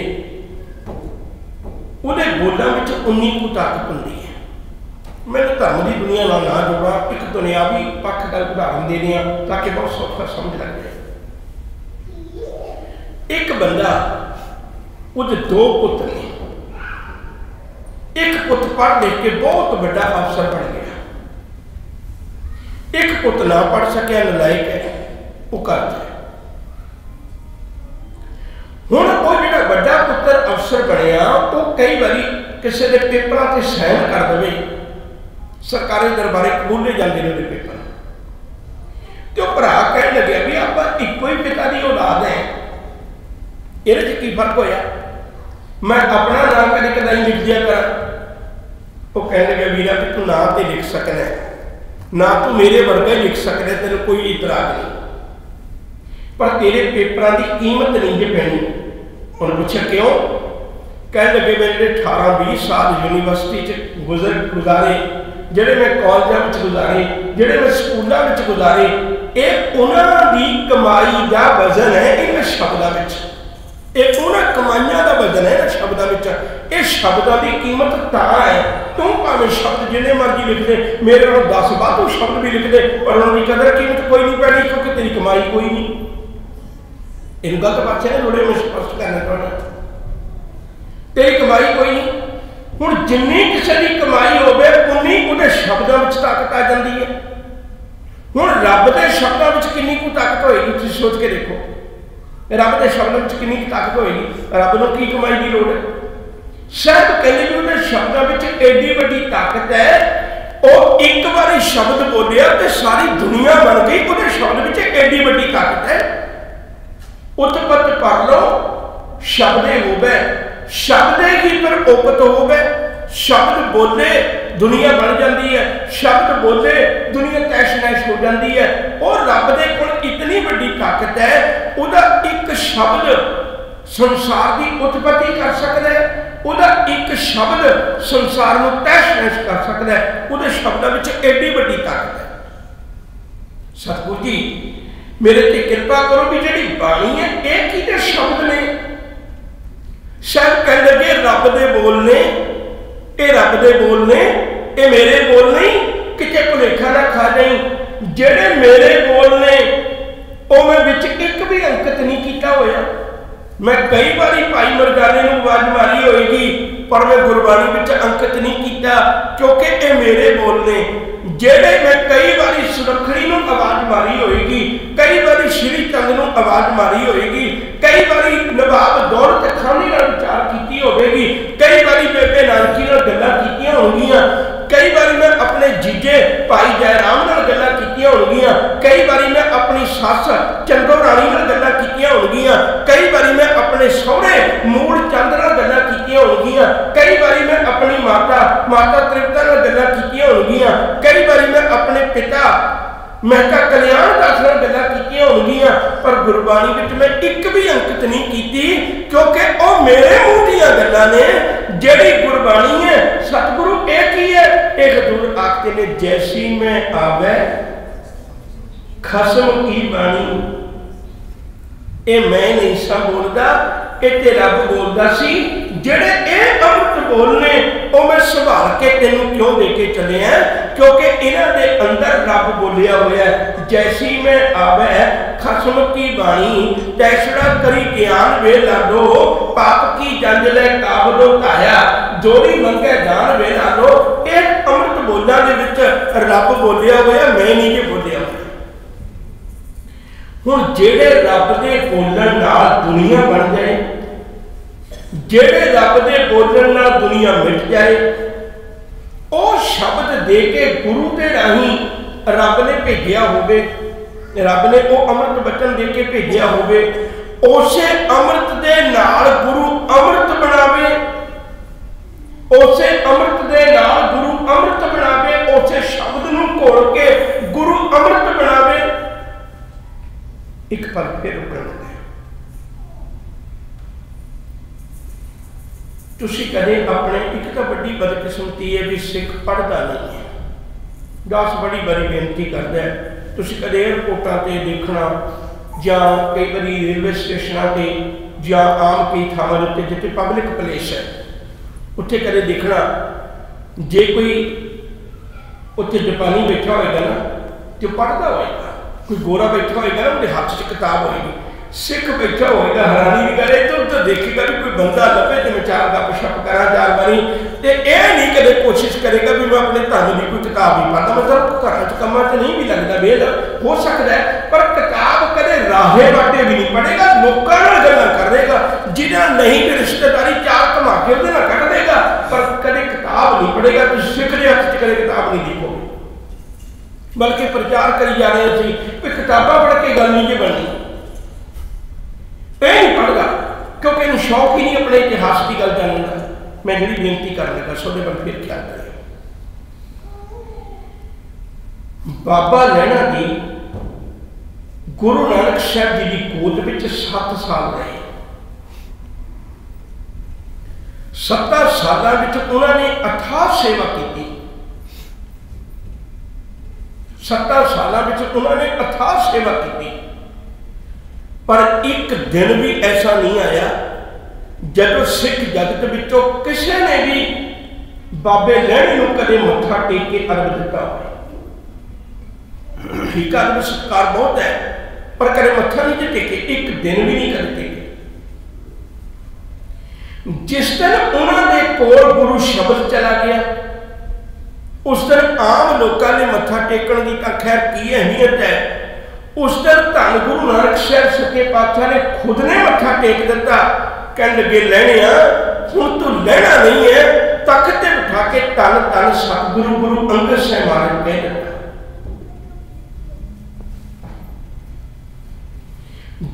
उहदे बोलों में उन्नी को ताकत होंदी है। मैं धर्म की दुनिया ना जोड़ा, एक दुनियावी पक्ष का उदाहरण दे दिया ताकि बहुत सौखा समझ लग जाए। एक बंदा उसके दो पुत्र ने, एक पुत्र पढ़ लिख के बहुत बड़ा अफसर बन गया, एक पुत्र ना पढ़ सकिया, नलायक है, वो कर जाए। हुण वो जिहड़ा बड़ा पुत्र अफसर बनया वो कई बारी किसी के पेपरों से साइन कर दे, सरकारी दरबारे कबूले जाते हैं पेपर, तो भरा कह लगे भी आप इको ही पिता की औलाद है, ये की फर्क होया, मैं अपना नाम कभी कदाई लिख दिया कर। वो कह लगे वीरा कि तू ना तो लिख सकना, ना तू मेरे वर्गा ही लिख सकना, तेरे कोई इतराज नहीं, पर तेरे पेपरों की कीमत नहीं जे पैनी। उन्हें पूछा क्यों? कह लगे मेरे 18-20 साल यूनिवर्सिटी गुजारे, जेडे मैं कॉलेजों में गुजारे, जेडे मैं स्कूलों में गुजारे, ये उन्होंने कमाई का वजन है इन शब्दों में, एक उन्होंने कमाइया का वजन है शब्दों में। ये शब्दों की कीमत ता है, तू भावें शब्द जिन्ने मर्जी लिख दे, मेरे को 10 वाधू शब्द भी लिख दे, पर उन्होंने कदर कीमत कोई नहीं पैनी क्योंकि तेरी कमाई कोई नहीं। इन गलत पासे ने जोड़े में स्पष्ट करना चाहना, तेरी कमाई कोई नहीं। हुण जिन्नी किसी की कमाई होवे उन्नी उहदे शब्दों में ताकत आ जाती है। हुण रब के शब्दों में कितनी को ताकत होएगी, तुसीं सोच के देखो, रब के शब्दों में कितनी ताकत होएगी। रब को की कमाई की लोड़ है? शायद कहते भी उन्हें शब्दों में एडी वड्डी ताकत है, वो एक बार शब्द बोलिया तो सारी दुनिया बन गई, उन्हें शब्द में एडी वड्डी ताकत है। उत्पत्त पढ़ लो, शब्द होवे, शब्द ही फिर उपत होवे, शब्द बोले दुनिया बन जाती है, शब्द बोले दुनिया तैश नैश हो जाती है। और रब दे कोल इतनी बड़ी ताकत है, उहदा एक शब्द संसार की उत्पत्ति कर सकता है, उहदा एक शब्द संसार को तैश नैश कर सकता है, उहदे शब्दों में एडी बड़ी ताकत है। सतगुरु जी मेरे ते कृपा करो भी जी बाणी है एक ही तो शब्द ने, शायद कह लगे रब दे बोलने, ये रब दे बोलने, ये मेरे बोल नहीं, किते भुलेखा ना खा जाई। जेड़े मेरे बोलने वो मैं विच एक भी अंकित नहीं किया होया। मैं कई बारी भाई मरजाने को आवाज मारी होएगी, पर मैं गुरबाणी विच अंकित नहीं किया क्योंकि ये मेरे बोलने। जेड़े मैं कई बारी सुरखड़ी को आवाज मारी होएगी, कई बारी श्री चंद को आवाज मारी होएगी, कई बारी नवाब दौलत खानी विचार की होगी, कई बारी बेबे नानकी गल्लां कीतियां होंगियां, कई बारी मैं अपने जीजे भाई जयराम नाल गल्लां कीतियां होंगियां, कई बारी मैं अपनी सस चंदो राणी नाल गल्लां कीतियां होंगियां, कई बारी मैं अपने सहुरे मूल चंद नाल गल्लां कीतियां होंगियां, कई बारी मैं अपनी माता तृप्ता नाल गल्लां कीतियां होंगियां, कई बारी मैं अपने पिता महता कल्याण दास नाल गल्लां कीतियां होंगियां, पर गुरबाणी विच मैं एक भी अंकित नहीं कीती क्योंकि वह मेरे मुंह दीयां गल्लां ने। जेड़ी गुरबाणी है सतगुरु एक ही है, एक हजूर आखते ने जैसी में आवे खसम की बाणी, ये मैं नहीं सा बोलता, ये ते रब बोलता सी। जेड़े ये अमृत बोलने वो मैं संभाल के तेन क्यों देके चले हैं क्योंकि इन्हां दे अंदर रब बोलिया होया है। जैसी में आवे खसम की बाणी, तैसड़ा करी ज्ञान वे लाडो, पाप की जंजले काबलो ताया, जोड़ी मंगे जान वे लाडो। एक अमृत बोलना दे विच रब बोलिया होया, मैं नहीं जे बोलिया होया। हुण जेड़े रब दे बोलण नाल दुनिया बन जाए, जेड़े रब दे बोलण नाल दुनिया मिट जाए, वो शब्द दे के गुरु के राही रब ने भेजिया होवे, रब ने वो अमृत वचन दे के भेजिया होवे, उसे अमृत दे नाल गुरु अमृत बनावे, उसे अमृत दे नाल गुरु अमृत बनावे, उसे शब्द नूं घोल के गुरु अमृत बनावे। एक पल फिर रुकना है, तुसी कदे अपने एक तो बड़ी बदकिस्मती है भी सिख पढ़ता नहीं है। दस बड़ी बड़ी बेनती करता है, तुसी कदे एयरपोर्टां ते देखना ਜਾਂ ਕਈ ਵਾਰੀ रेलवे स्टेशनों पर ਜਾਂ आम कई थावां उत्ते जिथे पब्लिक प्लेस है उत्थे कदे देखना जे कोई उत्थे जापानी बैठा होएगा ना तो पढ़ता होएगा, कोई गोरा बैठा होएगा ना उनके हाथ च किताब होएगी, सिख बैठा होएगा हैरानी भी करे तो उधर देखेगा भी कोई बंदा लभे तो मैं चार गपशप करा चार बारी तो यह नहीं कदे कोशिश करेगा भी मैं अपने धर्म की कोई किताब नहीं पढ़ता, मतलब घर च कमां च नहीं भी लगता वेल हो सकता है, पर किताब कदे राहे बाटे भी नहीं पढ़ेगा, लोकां नाल गल्लां करेगा, जिन्हां नहीं भी रिश्तेदारी चार घुमा के उहदे नाल कढ देगा, पर कदे किताब नहीं पढ़ेगा। तुसीं सिख दे हत्थ च कदे किताब नहीं देखोगे, बल्कि प्रचार करी जा रहे सी कि किताबां पढ़ के गल नहीं जे बननी, नहीं पढ़ता क्योंकि इन्हें शौक ही नहीं अपने इतिहास की गल जानने का। मैं जी बेनती कर लगा सोने पर फिर ख्याल करें, बाबा लैणा जी गुरु नानक साहब जी की गोद में 7 साल रहे। 7 सालों में उन्होंने अथाह सेवा की। 7 सालों में उन्होंने अथाह सेवा की, पर एक दिन भी ऐसा नहीं आया जब सिख जगत विचों किसी ने भी बाबे लैणे नूं कदे मत्था टेक के अरब दिता हो। ठीक है, अरब सत्कार बहुत है, पर कदे मत्था नहीं टेके, एक दिन भी नहीं कदे टेके। जिस दिन उन्होंने कोल गुरु शब्द चला गया उस दिन आम लोगों ने मत्था टेकण की तां खैर की अहमियत है, उस दिन धन गुरु नानक साहब सच्चे पातशाह ने खुद ने मत्था टेक दिता, कह लगे लैणिया हुण तू लैणा नहीं है, तख्त ते बिठा के धन धन सतगुरु गुरु अंगद साहब महाराज कह दिता।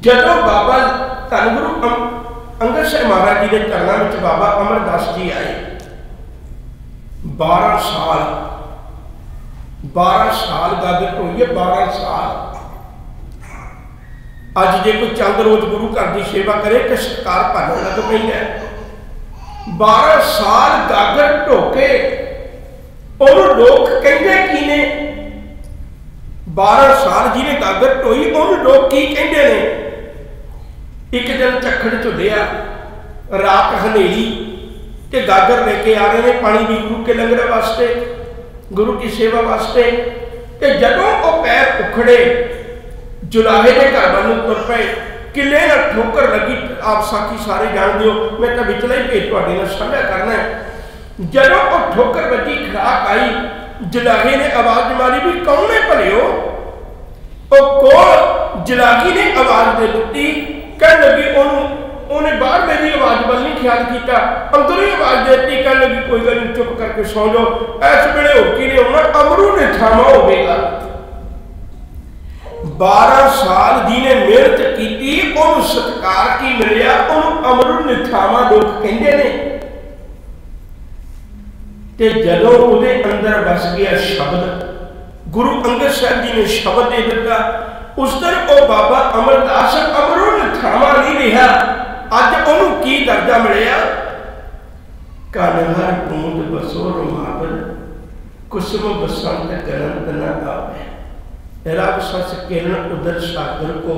जदों बाबा धन गुरु अंगद साहब महाराज जी के चरणों में बाबा अमरदास जी आए, 12 साल गागत हुई है, 12 साल। अज जे कोई चंद रोज गुरु घर की सेवा करे तो सरकार भरन लग पई है। 12 साल गागर ढोके और लोग कहते की ने, 12 साल जिन्हें गागर ढोई और लोग की कहते ने। एक दिन चखड़ झुलिया, रात हनेरी ते गागर लेके आ रहे हैं पानी भी गुरु के लंगर वास्ते, गुरु की सेवा वास्ते। ते जदों वो पैर उखड़े जुलाहे के घर वालों तुर पे, किले ठोकर लगी। आप साथी सारे जान दो, मैं तो विचला ही भेज तुहाडे नाल साझा करना है। जदों वो ठोकर बजी खड़ाक आई, जुलाहे ने आवाज मारी भी कौन है भलियो। कोल जुलाही ने आवाज दे दी, कह लगी उन्हें बाहर मेरी आवाज वाल नहीं ख्याल किया, अंदर ही आवाज देती, कह लगी कोई गल नहीं, चुप करके सौ जाओ, इस वेले होकी ने होना, अमरू ने थामा होगा। 12 साल जिन्हें मेहनत की उन्होंने सत्कार की मिलिया, उन्होंने अमरू निथावा लोग कहते हैं। ते जदों उहदे अंदर बस गया शब्द, गुरु अंगद साहब जी ने शब्द दे दिता, उस दिन वो बाबा अमरदास अमरू निथावा नहीं रहा। अज उन्होंने की दर्जा मिलिया, कन हर बूंद बसो रुमावल, कुसुम बसंत गरंत न आवे, रब सस किरण उदर सागर को,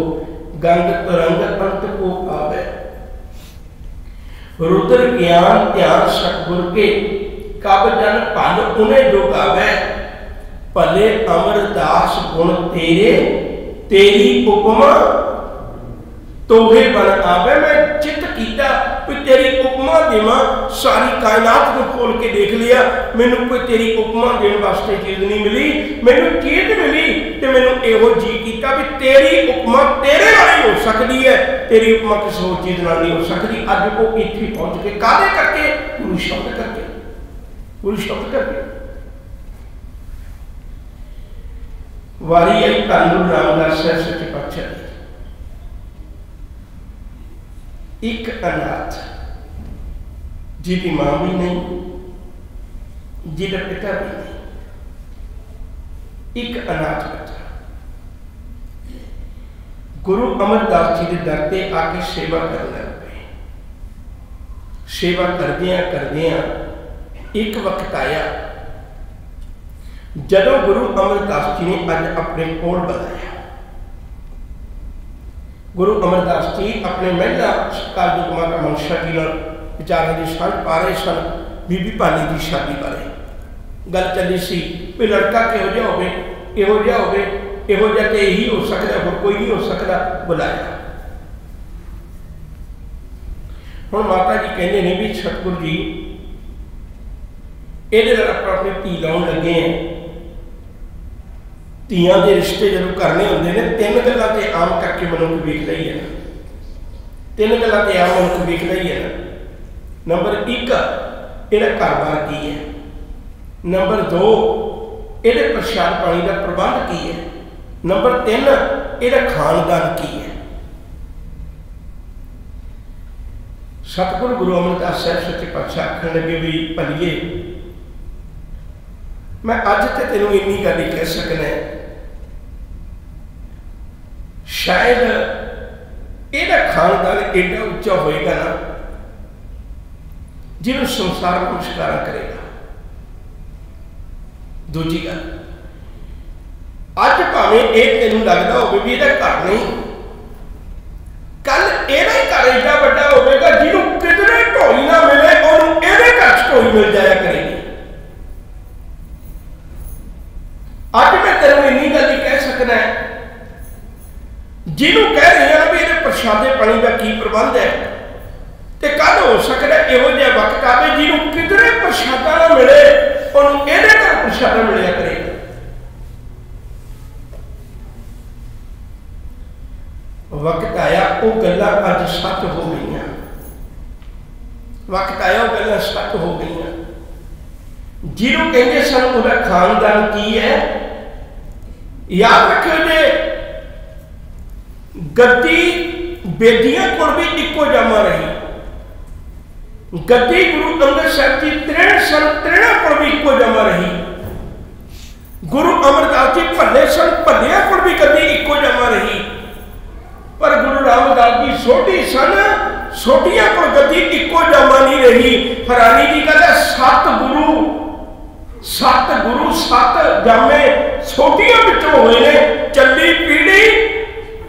गंग तरंग अंत को आवे। रुद्र ज्ञान ध्यान सतगुर के, कब जन भल उन्हें जो गावे, भले अमरदास गुण तेरे, तेरी उपमा तोहे बन आवे। मैं चित किया भी तेरी उपमा देवा, सारी कायनात को खोल के देख लिया, मैनू कोई तेरी उपमा देने वास्ते चीज नहीं मिली, मैनू चीज मिली तो मैनू एहो जी किया भी तेरी उपमा तेरे वाली हो सकती है, तेरी उपमा किसी होर चीज नाल नहीं हो सकती। अज वो इत्थे पहुंच के काहदे करके, गुरु शब्द करके, गुरु शब्द करके। वारी आई धन गुरु रामदास साहब सच्चे पातशाह दी। एक अनाथ जिसकी मां भी नहीं, जिसका पिता भी नहीं, एक अनाथ बच्चा गुरु अमरदास जी के दर पे आके सेवा करने लग पे। सेवा करदियां एक वक्त आया जदों गुरु अमरदास जी ने अज अपने कोल बुलाया, गुरु अमरदास जी अपने महिला सत्कारयोग माता मनसा जी नाल विचारों की सांझ पा रहे सन। बीबी भानी की शादी बारे गल चली सी भी लड़का किहो जिहा होवे, इहो जिहा होवे, इहो जिहा ते यही हो सकता, होर कोई नहीं हो सकता। बुलाया हुण माता जी कहते हैं भी सतगुरु जी ये अपनी धी लाउण लगे हैं। धीआं के रिश्ते जो करने होंगे ने तीन गल्लां ते आम करके मनुख वेखदा ही है ना, तीन गल्लां ते आम मनुख वेखदा ही है ना। नंबर एक इहदा घर बार की है, नंबर दो इहदे प्रशाद पानी का प्रबंध की है, नंबर तीन इहदा खानदान की है। सतगुरु गुरु अमरदास साहब सच्चे पातशाह आखण लगे भी भलीए मैं अज तो तेनों इन्नी गल ही कह सकना है, शायद यदा खानदान एडा उच्चा होएगा ना जिन्होंने संसार नमस्कार करेगा। दूजी गल अज भावें ये तेन लगता हो भी यदा घर नहीं, कल यदा घर एडा बड़ा होगा जिन्होंने किधरे ढोई ना मिले उन्होंने यदे घर ढोई मिल जाया करेगी। अज मैं तेन इन्नी गल ही कह सकना है, जिन्हों कह रहे हैं भी ये प्रशादे पानी का की प्रबंध है, तो कल हो सकता है इहो जिहा वक्त आवे जिन्होंने किधरे प्रशादा ना मिले उन्होंने ये घर प्रशादा मिलिया करेगा। वक्त आया वो गल्लां अज सच हो गई, वक्त आया वो गल्लां सच हो गई। जिन्हों कहते सन उसका खानदान की है, याद रखियो जे गद्दी बेदियां कोल भी इको जामा रही, गद्दी गुरु अंगद साहब जी 63 सन 63 कोल भी इको जामा रही, गुरु अमरदास जी भल्ले सन भल्लिया कोल भी गद्दी इको जामा रही, पर गुरु रामदास जी सोढ़ी सन सोढ़िया कोल गद्दी इको जामा नहीं रही। हैरानी की गल है, 7 गुरु 7 जामे सोढ़िया विचों हुए ने। चली पीढ़ी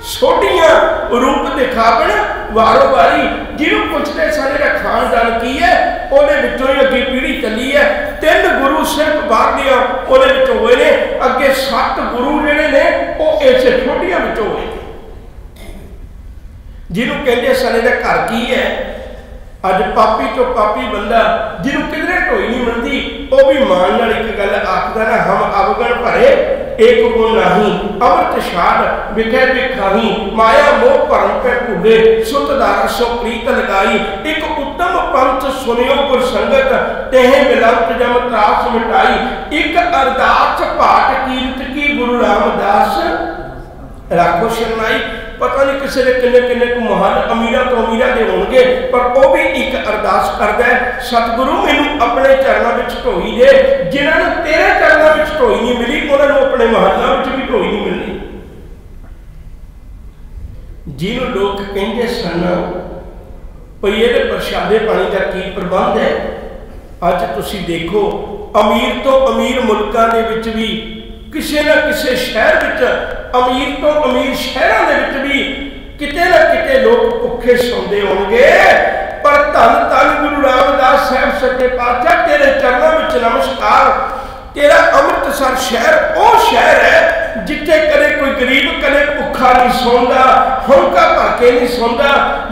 सोढ़िया रूप दिखावन वारों वारी, जिन्होंने पुछते सारे का खानदान की है उहदे विचों ही अगे पीढ़ी चली है। 3 गुरु सिर्फ बाहर दियां उहदे विचों होए ने, अगे 7 गुरु जिहड़े ने वो इस सोढ़िया विचों होए। जिन्होंने कहते सारे का घर की है, अज पापी तो पापी बंदा जिन्होंने किधरे ढोई नहीं मिलती वह भी मान नाल एक गल आखदा ना, हम अवगण भरे एक गुण नाही, अमृत छाड़ विखे भिखाही, माया मोह भरम पे भूले, सुत दारा सो प्रीत लगाई, एक उत्तम पंथ सुनियो गुर संगत, तेह मिलंत जम त्रास मिटाई, एक अरदास पाठ कीरत की गुरु रामदास राखो शरनाई। पता नहीं किसी ने किन्ने किन्ने को महान अमीरा तो अमीरा दे होंगे, पर वह भी एक अरदास करता है, सतगुरु मैनू अपने चरणों में ढोई दे, जिन्होंने तेरे चरणों में ढोई नहीं मिली उन्होंने अपने महलों में भी ढोई नहीं मिलनी। जिन्हों लोग कहते सन भई ये प्रशादे पानी का की प्रबंध है, अज तुसी देखो अमीर तो अमीर मुल्कों के विच भी किसी न किसी शहर विच, अमीर तो अमीर शहरों के विच भी किते ना किते लोग भुखे सौंदे होंगे, पर धन धन गुरु रामदास साहब सच्चे पातशाह तेरे चरणों में नमस्कार। तेरा अमृतसर शहर वो शहर है जिथे कदे कोई गरीब कदे भुखा नहीं सौंदा, हुंका भाके नहीं सौंदा,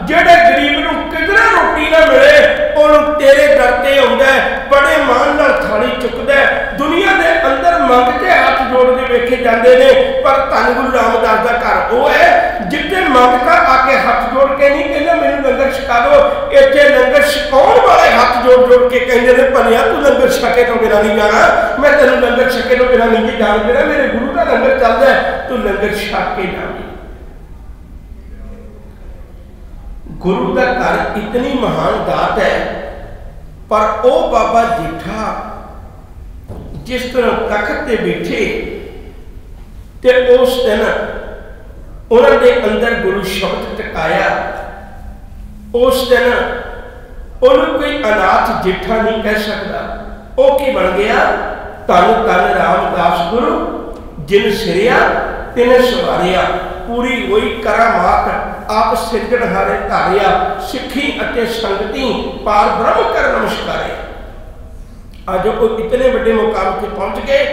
जेड़े गरीब नूं किधरे रोटी ना मिले उन्होंने तेरे दर ते आउंदा है, बड़े मान नाल थाली चुकदा है। दुनिया के अंदर मंगते हाथ जोड़ते वेखे जाते हैं, पर धन गुरु रामदास का घर वो है जिथे मंगता आके हाथ जोड़ के नहीं कहना मैनू लंगर छका दो, इत्थे लंगर छकाउण वाले हाथ जोड़ जोड़ के कहते हैं भलिया तू लंगर छके तो बिना नहीं जाना, मैं तेन लंगर छके तो बिना नहीं जान देना, मेरे गुरु का लंगर चलता है तू लंगर छक के जानी। गुरु का घर इतनी महान दात है, पर ओ बाबा जिठा जिस तरह तखत से बैठे ते उस दिन उन्होंने अंदर गुरु शब्द टकाया, उस दिन उन्होंने कोई अनाथ जिठा नहीं कह सकता। वो की बन गया, धन धन रामदास गुरु जिन सिरिया तिन सवारिया, पूरी हुई करामात आप सिरजणहारे धारिया सिखी अते संगति पार ब्रह्म कर नमस्कारे। अज वो इतने बड़े मुकाम से पहुंच गए।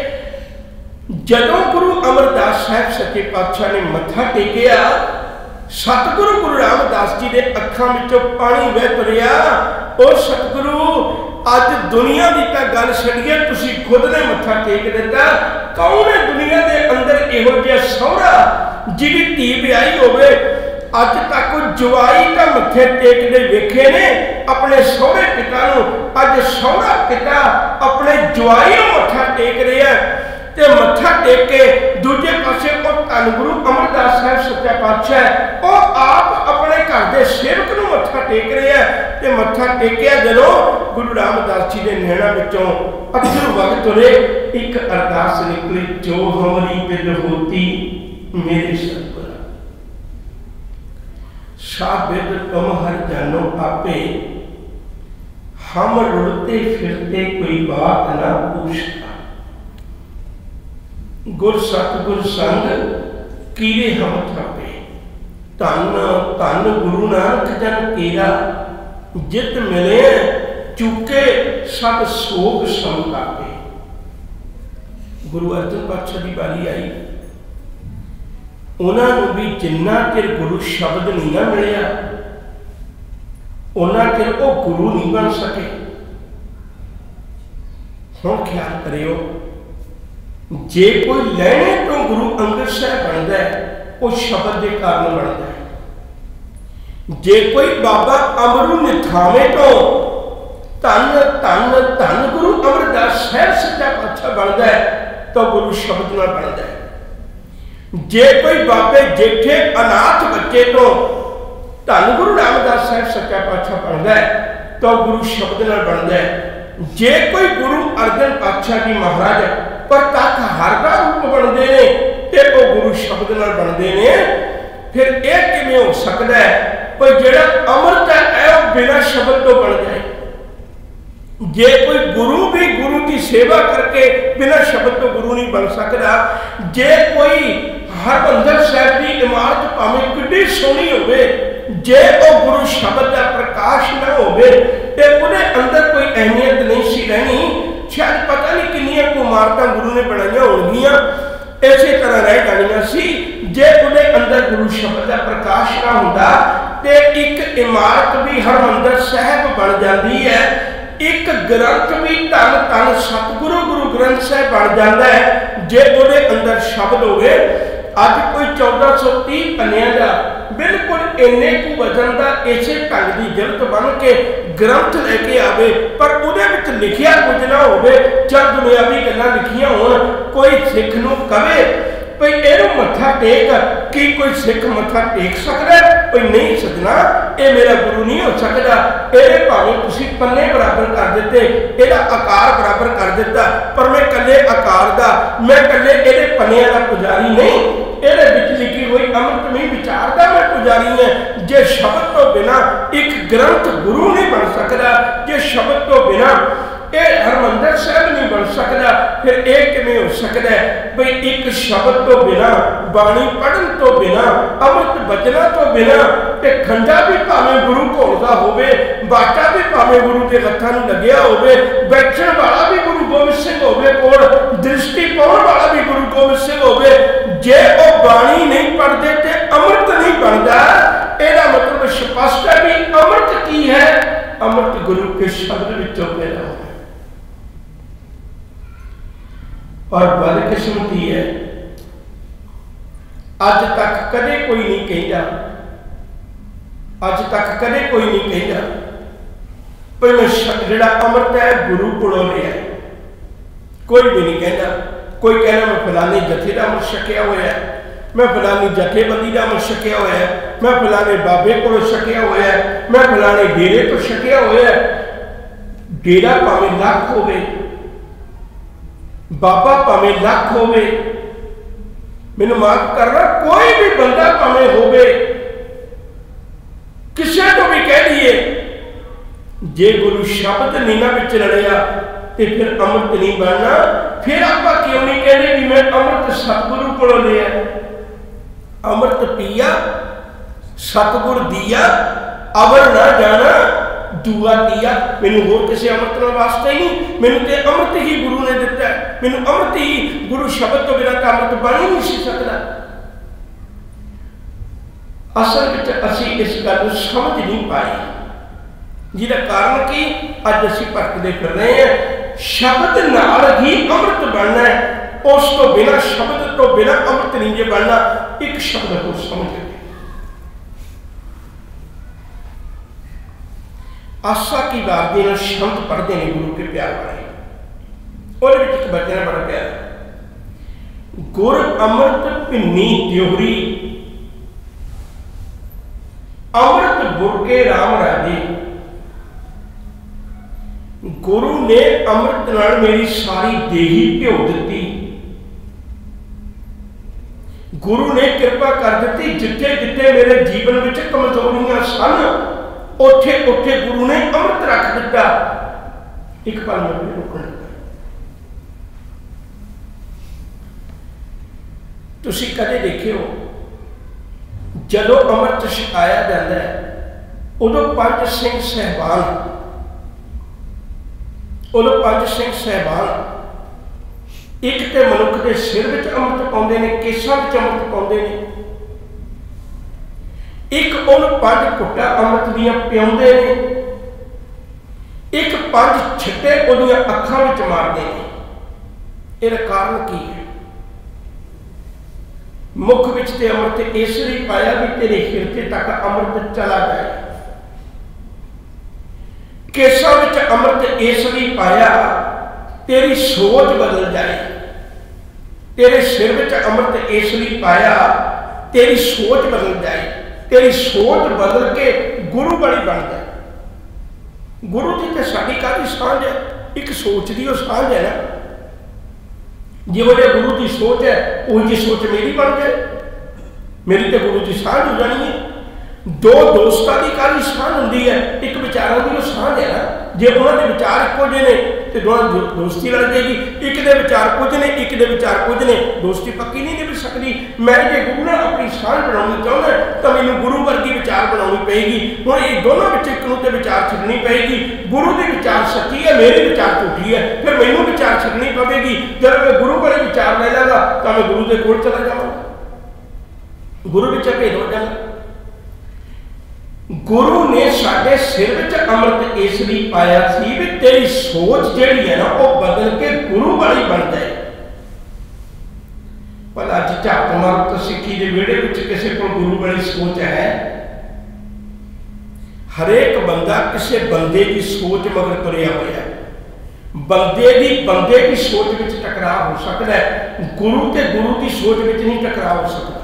जदों गुरु अमरदास साहब सच्चे पातशाह ने मत्था टेकिया, सतगुरु गुरु रामदास जी के अखां विचों पानी वह तुरिया। ओ सतगुरु अज दुनिया की तो गल छड़िए, तुसी खुद ने मत्था टेक दिता। कौन है दुनिया के अंदर इहो जिहा सौहरा जिहदी धी ब्याही होवे, अज तक जवाई तो मत्थे टेकदे वेखे ने अपने सौहरे पिता नूं। अज सौहरा पिता अपने जवाई नूं मत्था टेक रहा ते मत्था टेक के दूजे पासे वो धन गुरु अमरदास साहब सच्चा पातशाह वो आप अपने घर के सेवक नूं मत्था टेक रहे हैं। ते मत्था टेकिया जदों गुरु रामदास जी के नैणा विचों अथरू वग तुरे, एक अरदास निकली, जो हमारी बिल होती मेरे सतगुर शाबिद तुम हर जानो आपे, हम रुलते फिरते कोई बात ना पूछता। गुर सतगुर संग कीरे हम थापे, धन धन गुरु नानक जन केरा। जित मिले चुके सब सोग समतापे। गुरु अर्जन पातशाह की बारी आई, उन्होंने भी जिन्ना चिर गुरु शब्द नहीं ना मिलिया उन्ना चिर वो गुरु नहीं बन सके। हुण ख्याल करियो, जे कोई लैने तो गुरु अंगद साहब बनता है वो शब्द के कारण बनता है। जे कोई बाबा अमरू निथावे तो धन धन धन गुरु अमरदास साहब सच्चा पातशाह बनता है तो गुरु शब्द में बनता है। जे कोई बाबे जेठे अनाथ बच्चे तो धन गुरु रामदास साहब सच्चा पातशाह बनता है तो गुरु शब्द में बनता है। जे कोई गुरु अर्जन पातशाह जी महाराज पर तक हर का रूप बनते हैं ते वो गुरु शब्द नाल बनते हैं। फिर यह किवें हो सकता है कोई जिहड़ा अमृत है वह बिना शब्द तो बन जाए। जे कोई गुरु भी गुरु की सेवा करके बिना शब्द तो गुरु नहीं बन सकता। जे कोई हरमंदिर साहिब की इमारत भावें कितनी सोहनी होवे, जे वो गुरु शब्द का प्रकाश ना होवे ते उहदे अंदर कोई अहमियत नहीं सी रहनी। शायद पता नहीं कितनी इमारतां गुरु ने बनाई होणगियां, इसे तरह रह जानियां सी जे उहदे अंदर गुरु शब्द का प्रकाश ना हुंदा ते एक इमारत भी हरमंदिर साहिब बन जाती है। एक ग्रंथ भी धन धन सतगुरु गुरु ग्रंथ साहिब बन जाता है जे उहदे अंदर शब्द होवे। अज कोई 1430 पन्नियां का बिल्कुल इन्ने को वजन का इसे ढंग की जरूरत बन के ग्रंथ लेके आवे पर उहदे विच लिखिया कुछ ना होवे, चाहे दुनियावी गल्लां लिखियां होण। कोई सिख नूं कहे भाई इहनूं मत्था टेक, कि कोई सिख मत्था टेक सकदा है? कोई नहीं सजना, ये मेरा गुरु नहीं हो सकता। ये भावें तुसीं पन्ने बराबर कर दिते, इहदा आकार बराबर कर दिता, पर मैं कल्ले आकार दा, मैं कल्ले इहदे पन्नियां दा पुजारी नहीं। इहदे विच लिखी हुई अमृतमयी विचार दा मैं पुजारी हां। जे शब्द तो बिना एक ग्रंथ गुरु नहीं बन सकता, जे शब्द तो बिना ये हरमंदिर साहब नहीं बन सकता। फिर यह किवें हो सकता है भाई एक शब्द तो बिना, बाणी पढ़न तो बिना, अमृत बचना तो बिना, ते खंडा भी भावें गुरु घोलदा होवे, बाटा भी भावें गुरु के हत्थां नूं लग्या होवे, बैठण वाला भी गुरु गोबिंद सिंह होवे, कोल दृष्टि पाउण वाला भी गुरु गोबिंद सिंह होवे, जे वो बाणी नहीं पढ़ते ते अमृत नहीं बनता। ਇਹਦਾ मतलब स्पष्ट है भी अमृत की है, अमृत गुरु के शब्द विचों पैदा होता है। और बदकिस्मती है अज तक कदे कोई नहीं कहता, अज तक कदे कोई नहीं कहता पर मैं जिहड़ा अमृत है गुरु कोलों लिया, कोई भी नहीं कहता। कोई कहना मैं फलाने जथे का अमृत छकिया होया है, मैं फलानी जथेबंदी का अमृत छकिया होया है, मैं फलाने बाबे को छकिया होया है, मैं फलाने डेरे तो छकिया होया है। डेरा भावें लख होवे, बाबा भावें लख होवे, मैनूं माफ करना, कोई भी बंदा भावें होवे, किसी को भी कह दिए जे गुरु शब्द नहीं ना विच रलिया ते फिर अमृत नहीं बनना। फिर आपां क्यों नहीं कहते भी मैं अमृत सतगुरु कोलों लिया? अमृत पिया सतगुर दिया अवर ना जाना दूआ दिया। मैनू होर किसी अमृत नाल वास्ता ही नहीं, मैनू तो अमृत ही गुरु ने दिता है, मैनू अमृत ही गुरु शब्द तो बिना तो अमृत बन ही नहीं सी सकता। असल में असी इस गल को समझ नहीं पाए, जिसका कारण कि अज असी भटकते फिर रहे हैं। शब्द नाल ही अमृत बनना है, उस तो बिना शब्द तो बिना अमृत नहीं जे बनना। एक शब्द को समझ के आशा की बात देना शब्द पढ़ते हैं गुरु के प्यार वाले, और एक बचना बड़ा प्यारा, गुर अमृत भिन्नी त्योहरी अमृत गुर के राम राजे। गुरु ने अमृत नाल मेरी सारी देही भिओ दी। गुरु ने कृपा कर दी, जिथे जिथे मेरे जीवन में कमजोरियां सन उथे उथे गुरु ने अमृत रख दिता। एक पल में रुकन लगा। तुसी कदे देखे हो जदों अमृत छकाया जाता है उदों पंज सिंह सहबान, उदों पंज सिंह सहबान एक तो मनुख के सिर में अमृत पाते हैं, केसां में अमृत पाते हैं, एक उन पंज घुट्टा अमृत दियां पियाउंदे ने, एक पंज छिट्टे उहदियां अखां विच मारदे ने। इहदा कारण की है? मुख विच ते अमृत इसलिए पाया भी तेरे हिरदे तक अमृत चला जाए। केसां विच अमृत इसलिए पाया तेरी सोच बदल जाए। तेरे सिर विच अमृत इसलिए पाया तेरी सोच बदल जाए। तेरी सोच बदल के गुरु बड़ी बन जाए। गुरु की तो साड़ी काहदी सांझ है? एक सोच की सांझ है ना। जिहो जिहा गुरु की सोच है उही जी सोच मेरी बन जाए, मेरी तो गुरु की सांझ हो जानी है। दो दोस्तों की काहदी सांझ होंदी है? एक विचारों की सांझ है ना। जे उन्होंने विचार इक्को जे ने तो दोनों दोस्ती लड़ जाएगी। एक दे विचार कुछ ने, एक दे विचार कुछ ने, दोस्ती पक्की नहीं निभ सकती। मैं जे गुरु ने अपनी सांझ बनानी चाहना तो मैनू गुरु वर्गी विचार बनानी पेगी। हुण ये दोनों विच एक नूं ते विचार छड्डनी पेगी। गुरु के विचार सच्ची है, मेरे विचार झूठी है, फिर मैनू विचार छड्डनी पवेगी। जब मैं गुरु वाले विचार ले लाँगा तो मैं गुरु के कोल चला जावांगा, गुरु विच भेद हो जाएगा। गुरु ने साडे सिर विच अमृत इसलिए पाया सी भी तेरी सोच जिहड़ी है ना वो बदल के गुरु वाली बन जाए। पर अज झट मारो तो सिक्खी के विहड़े विच किसी को गुरु वाली सोच है? हरेक बंदा किसी बंदे की सोच मगर तुरिया होया है। बंदे की सोच विच टकराव हो सकता है, गुरु ते गुरु की सोच विच नहीं टकराव हो सकता।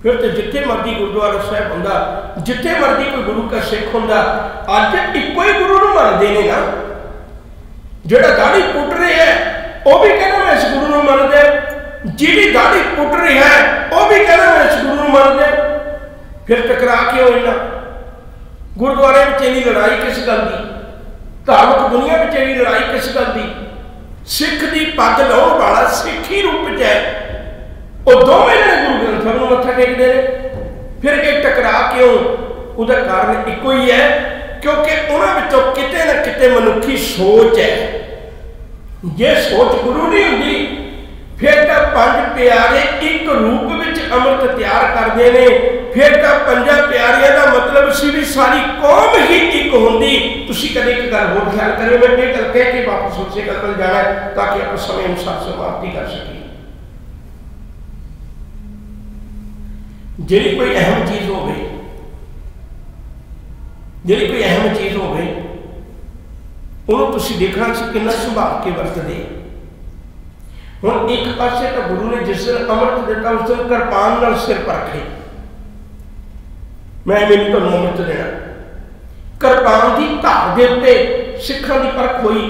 फिर तो जिथे मर्जी गुरुद्वारा साहब होंदा, जिथे मर्जी कोई गुरु का सिख होंदा, अज इक्को ही गुरु नूं मनदे ने ना। जिहड़ा दाढ़ी पुट रहा है वह भी कहना मैं इस गुरु नूं मनदा, जिहड़ी दाढ़ी पुट रहा है वह भी कहना मैं इस गुरु नूं मनदा। फिर टकरा क्यों इन्ना? गुरुद्वारे में इन्नी लड़ाई किस गल दी? धार्मिक दुनिया में इन्नी लड़ाई किस गल दी? सिख की पग लाउण वाला सिक्खी रूप च है, वो दोवें जने गुरु ग्रंथ साहिब नूं मत्था टेकदे ने। फिर एक टकरा क्यों? उसका कारण इक्को ही है, क्योंकि उन्हां विचों किते ना किते मनुखी सोच है। जे सोच गुरु नहीं हुंदी फिर तो पंज प्यारे एक रूप विच अमृत तैयार करते हैं। फिर तो पंजा प्यारियां का मतलब सी भी सारी कौम ही एक होंदी। तुसीं कदे एक गल होर ख्याल करियो, मैं ये गल कह के वापस उसे गल पर जाना है ताकि आप समय अनुसार समाप्ति कर सकें। जिहड़ी कोई अहम चीज होवे, जिहड़ी कोई अहम चीज होवे उन्होंने तुसीं देखना सी कितना संभाल के वरतदे। हुण एक पासे तो गुरु ने जिस दिन अमृत दिता उस दिन कृपान नाल सिर परखे, मैं मैनूं तुहानूं अमृत देना। कृपान की धार के उत्ते सिखां की परख हुई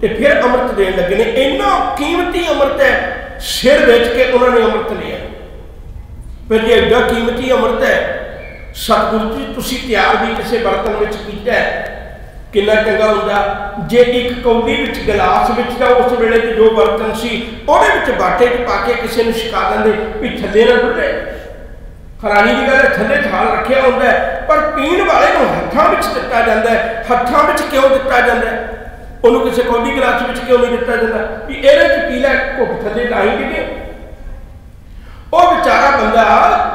तो फिर अमृत देन लगे ने। इन्ना कीमती अमृत है, सिर विच के उन्होंने अमृत लिया। फिर जो एडा कीमती अमृत है सतगुरु जी तुसीं तैयार भी किसी बर्तन में कीता है, कितना चंगा हुंदा जे एक कौली विच गिलास विच दा उस वेले जो बर्तन सी उहदे विच बाटे च पा के किसी नूं छका दिंदे भी थल्ले ना डुले। हैरानी की गल है, थले थाल रखा होंगे पर पीण वाले को हत्थों में दिता जाता है। हत्थों में क्यों दिता जाता है? उन्होंने किसी कौली गिलास में क्यों नहीं दिता जाता भी ये पी लै, घुट थले लाई डिगे। वो बेचारा बंदा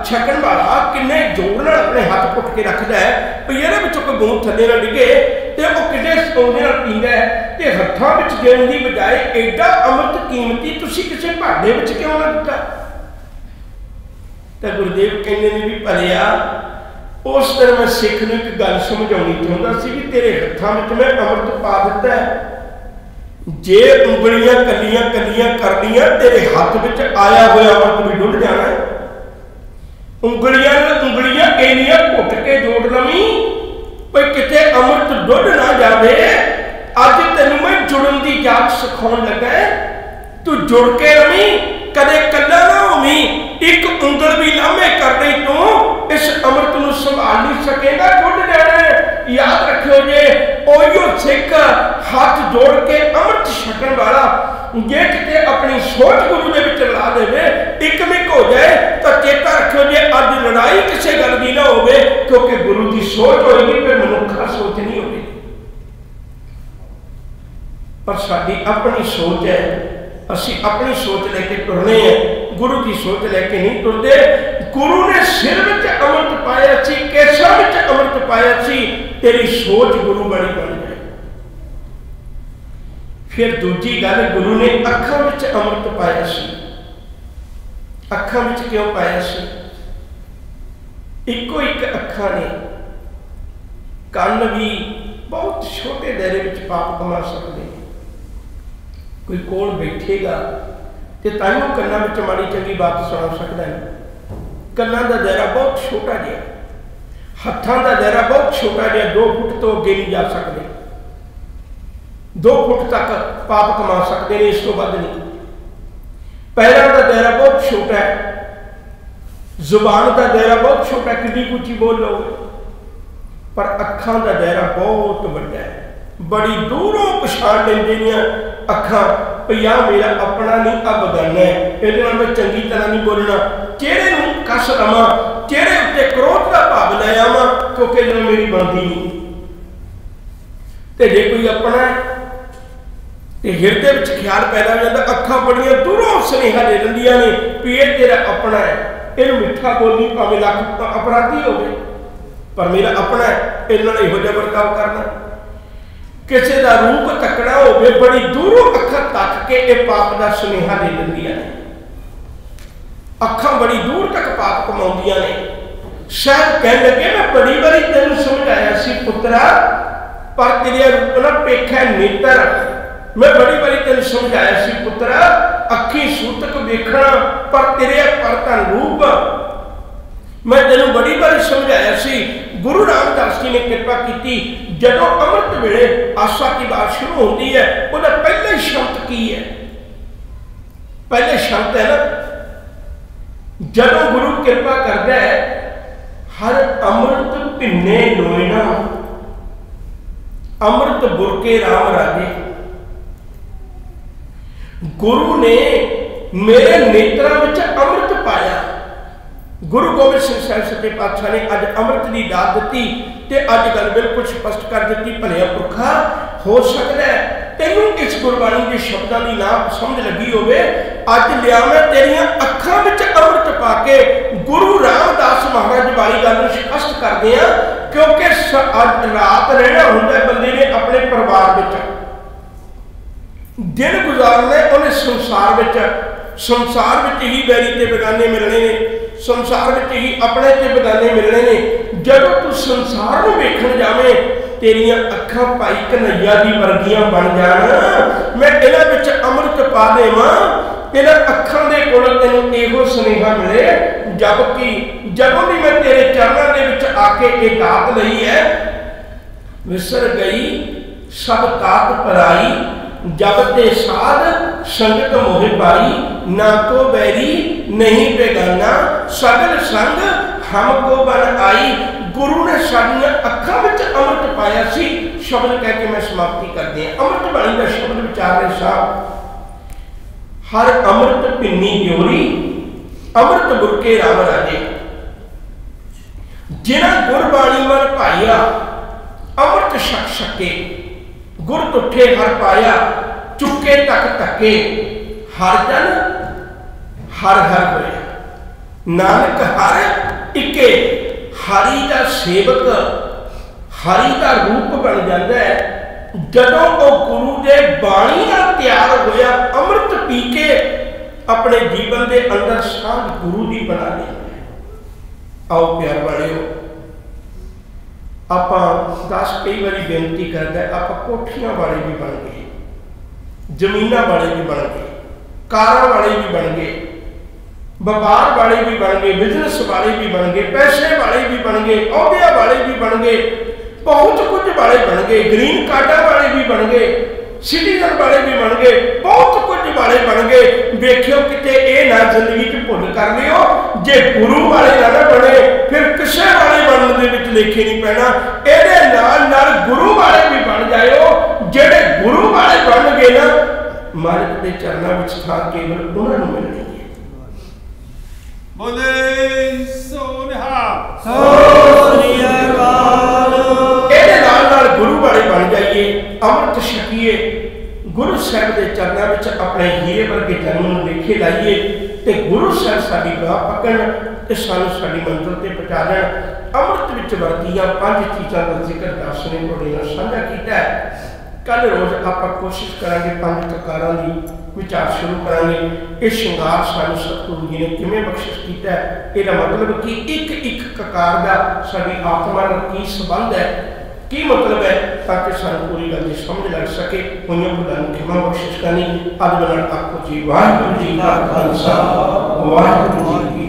छकन वाला किन्ने जोर नाल अपने हाथ पुट के रखता है भी ये कोई बूंद थले ना डिगे, तो वह किन्ने सौंदे पींदा है। तो हत्थों में देने की बजाय एडा अमृत कीमती तुसीं किसी भांडे में क्यों ना दिता? तो गुरुदेव कहते हैं भी भलिया उस दिन मैं सिख नूं एक गल समझाउणी चाहुंदा सी भी तेरे हत्थों में मैं अमृत पा दिता है, जे उंगलियां कलियां कलियां कर लिया तेरे हाथ में आया हुआ अमृत भी डुल जाना है। उंगलियां उंगलियां एनियां घुट के जोड़ लवी कोई किते अमृत डुल ना जाए। अज तेन मैं जुड़न की जाच सिखाउण लगा, तू जुड़ के रवी, कदे कला ना होवी। एक उंगल भी लामे कर रही तू इस अमृत नूं संभाल नहीं सकेगा, डुल जाना है। याद रखियो जे ओयो सिख हाथ जोड़ के अमृत छकण वाला जे किते अपनी सोच गुरु दे विच ला देवे, एक मिक हो जाए तो चेता रखियो जे अज लड़ाई किसी गल दी ना होवे, क्योंकि गुरु की सोच होगी फिर मनुखा सोच नहीं होगी। पर साडी अपनी सोच है, असी अपनी सोच लेके टुरने हैं, गुरु की सोच लेके नहीं टुरते। गुरु ने सिर में अमृत पाया सी, केसां में अमृत पाया सी, तेरी सोच गुरु बड़ी बन जाए। फिर दूजी गल, गुरु ने अखां में अमृत पाया सी। अखां में क्यों पाया सी? इको एक अखां ने, कन भी बहुत छोटे दायरे में पाप कमा सकते हैं। कोई कोल बैठेगा तो ताइयों कन्ना में माड़ी चंगी बात सुना सकता है। कन्ना का दायरा बहुत छोटा जिहा, हत्थों का दायरा बहुत छोटा जिहा, 2 फुट तो अगे नहीं जा सकते, 2 फुट तक पाप कमा सकते हैं, इस तो वध नहीं। पैरों का दायरा बहुत छोटा है, जुबान का दायरा बहुत छोटा, कितनी कुछ बोल लोगे। पर अखां का दायरा बहुत बड़ा है, बड़ी दूरों पछाण लेंदियां अखां पिया मेरा अपना नहीं अब बगाना है, ये मैं चंगी तरह नहीं बोलना, चेहरे नूं कस लवां, चेहरे उत्ते क्रोध का भाव लै आवां, क्योंकि मेरी बनती नहीं। तो जे कोई अपना है तो हिरदे विच ख्याल पैदा हो जाता, अखां बड़ियां दूरों सुनेहा दे दिंदियां ने भी ये तेरा अपना है, इहनूं मिठा बोलनी भावें लख अपराधी होवे पर मेरा अपना है, इहदे नाल इहो जिहा बर्ताव करना। किसी का रूप तकड़ा हो, बड़ी दूरों अखां तक के ये पाप का सुनेहा दे दिंदियां ने। अखां बड़ी दूर तक पाप कमाउंदियां ने। शायद कह लगे मैं बड़ी बारी तेन समझाया सी पुत्रा, पर तेरे रूप ना पेखा नेत्र, मैं बड़ी बारी तेन समझाया सी पुत्रा, अखी सूतक वेखना पर तेरे परतन रूप, मैं तेन बड़ी बारी समझाया सी। गुरु रामदास जी ने कृपा की, जदों अमृत वेले आशा की बात शुरू होती है, वह पहले शब्द की है, पहले शब्द है ना, जदों गुरु कृपा करता है, हर अमृत भिन्ने लोयना, अमृत बुरके राम राजे। गुरु ने मेरे नेत्रों में अमृत पाया। गुरु गोबिंद सिंह साहिब सच्चे पातशाह ने अज अमृत की दात दी ते अज गल बिल्कुल स्पष्ट कर दी, भलिया पुरखा हो सकता है तेनों इस गुरबाणी के शब्दों की ना समझ लगी होवे, अज लिया मैं तेरिया अखां विच अमृत पाके गुरु रामदास महाराज वाली गल स्पष्ट करते हैं, क्योंकि अज रात रहना होंगे बंदे ने अपने परिवार विच, दिन गुजारने उन्हें संसार में ही बैरी ते बेगाने मिलने ने, संसार में ही अपने ते बेगाने मिलने ने। जब तू संसार में वेखण जावे, तेरिया अखां भाई कन्हैया दी वर्गियां बन जान, मैं इन्हां विच अमृत पा देवां, इन्हां अखां दे कोल तैनूं इहो सुनेहा मिले, जबकि जदों भी मैं तेरे चरणों दे विच आके ये दात लई है, विसर गई सब तात पराई, जब ते साध संगत मोह पाई, ना को बैरी नहीं बेगाना, सगल संग हमको बन आई। गुरु ने साडियां अखां विच अमृत पाया सी। शब्द कह के मैं समाप्ति कर दिया। अमृत बाणी का शब्द विचार रहे साहब, हर अमृत भिन्नी जोरी, अमृत बुरके राम राजे। जिन्हां गुरबाणी मन पाया अमृत छक सके, गुर तुठे हर पाया चुके तक तके, हर जन हर हर होया। नानक हर इके, हरि का सेवक हरि का रूप बन जाता है जदों वो गुरु के बाणी नाल तैयार होया, अमृत पी के अपने जीवन के अंदर साध गुरु की बना लेंगे। आओ प्यार वालिओ, आप दस कई बारी बेनती करते हैं, आप कोठियां वाले भी बन गए, जमीना वाले भी बन गए, कारां वाले भी बन गए, व्यापार वाले भी बन गए, बिजनेस वाले भी बन गए, पैसे वाले भी बन गए, औहदिया वाले भी बन गए, बहुत कुछ वाले बन गए, ग्रीन कार्डा वाले भी बन गए, सिटीजन वाले भी बन गए, बहुत कुछ वाले बन गए। देखियो किते ये ना जिंदगी च भुल कर लियो, जे गुरु वाले ना बने फिर किसे वाले बनने दे विच लेखे नहीं पैना। इहदे नाल नाल गुरु वाले भी बन जाओ, जेडे गुरु वाले बन गए ना मालिक के चरणों में स्थान केवल उन्होंने मिलनी है। बोले सो निहाल, गुरु वाले बन जाइए, अमृत छकीए, गुरु साहब के चरणों में अपने हीरे वर्गे जन्म लेखे लाइए, तो गुरु साहब साडी बाह पकड़ ते सानू साडी मंजिल ते पहुंचा देण। अमृत विच वरतियां 5 चीज़ों का जिक्र दास ने तुहाडे नाल साझा कीता है। कल रोज़ आप कोशिश करांगे 5 ककारां दी विचार शुरू करांगे। ये श्रृंगार सानू सतगुरु जी ने किवें बख्शिश कीता है, इसका मतलब कि एक एक ककार का साडी आत्मा नाल की संबंध है, की मतलब है, ताकि सानू पूरी गल दी समझ लग सके। होइयां भुलां नूं खिमा बख्शिश करनी। अज बना आखो जी वाहिगुरू जी का खालसा वाहिगुरू जी की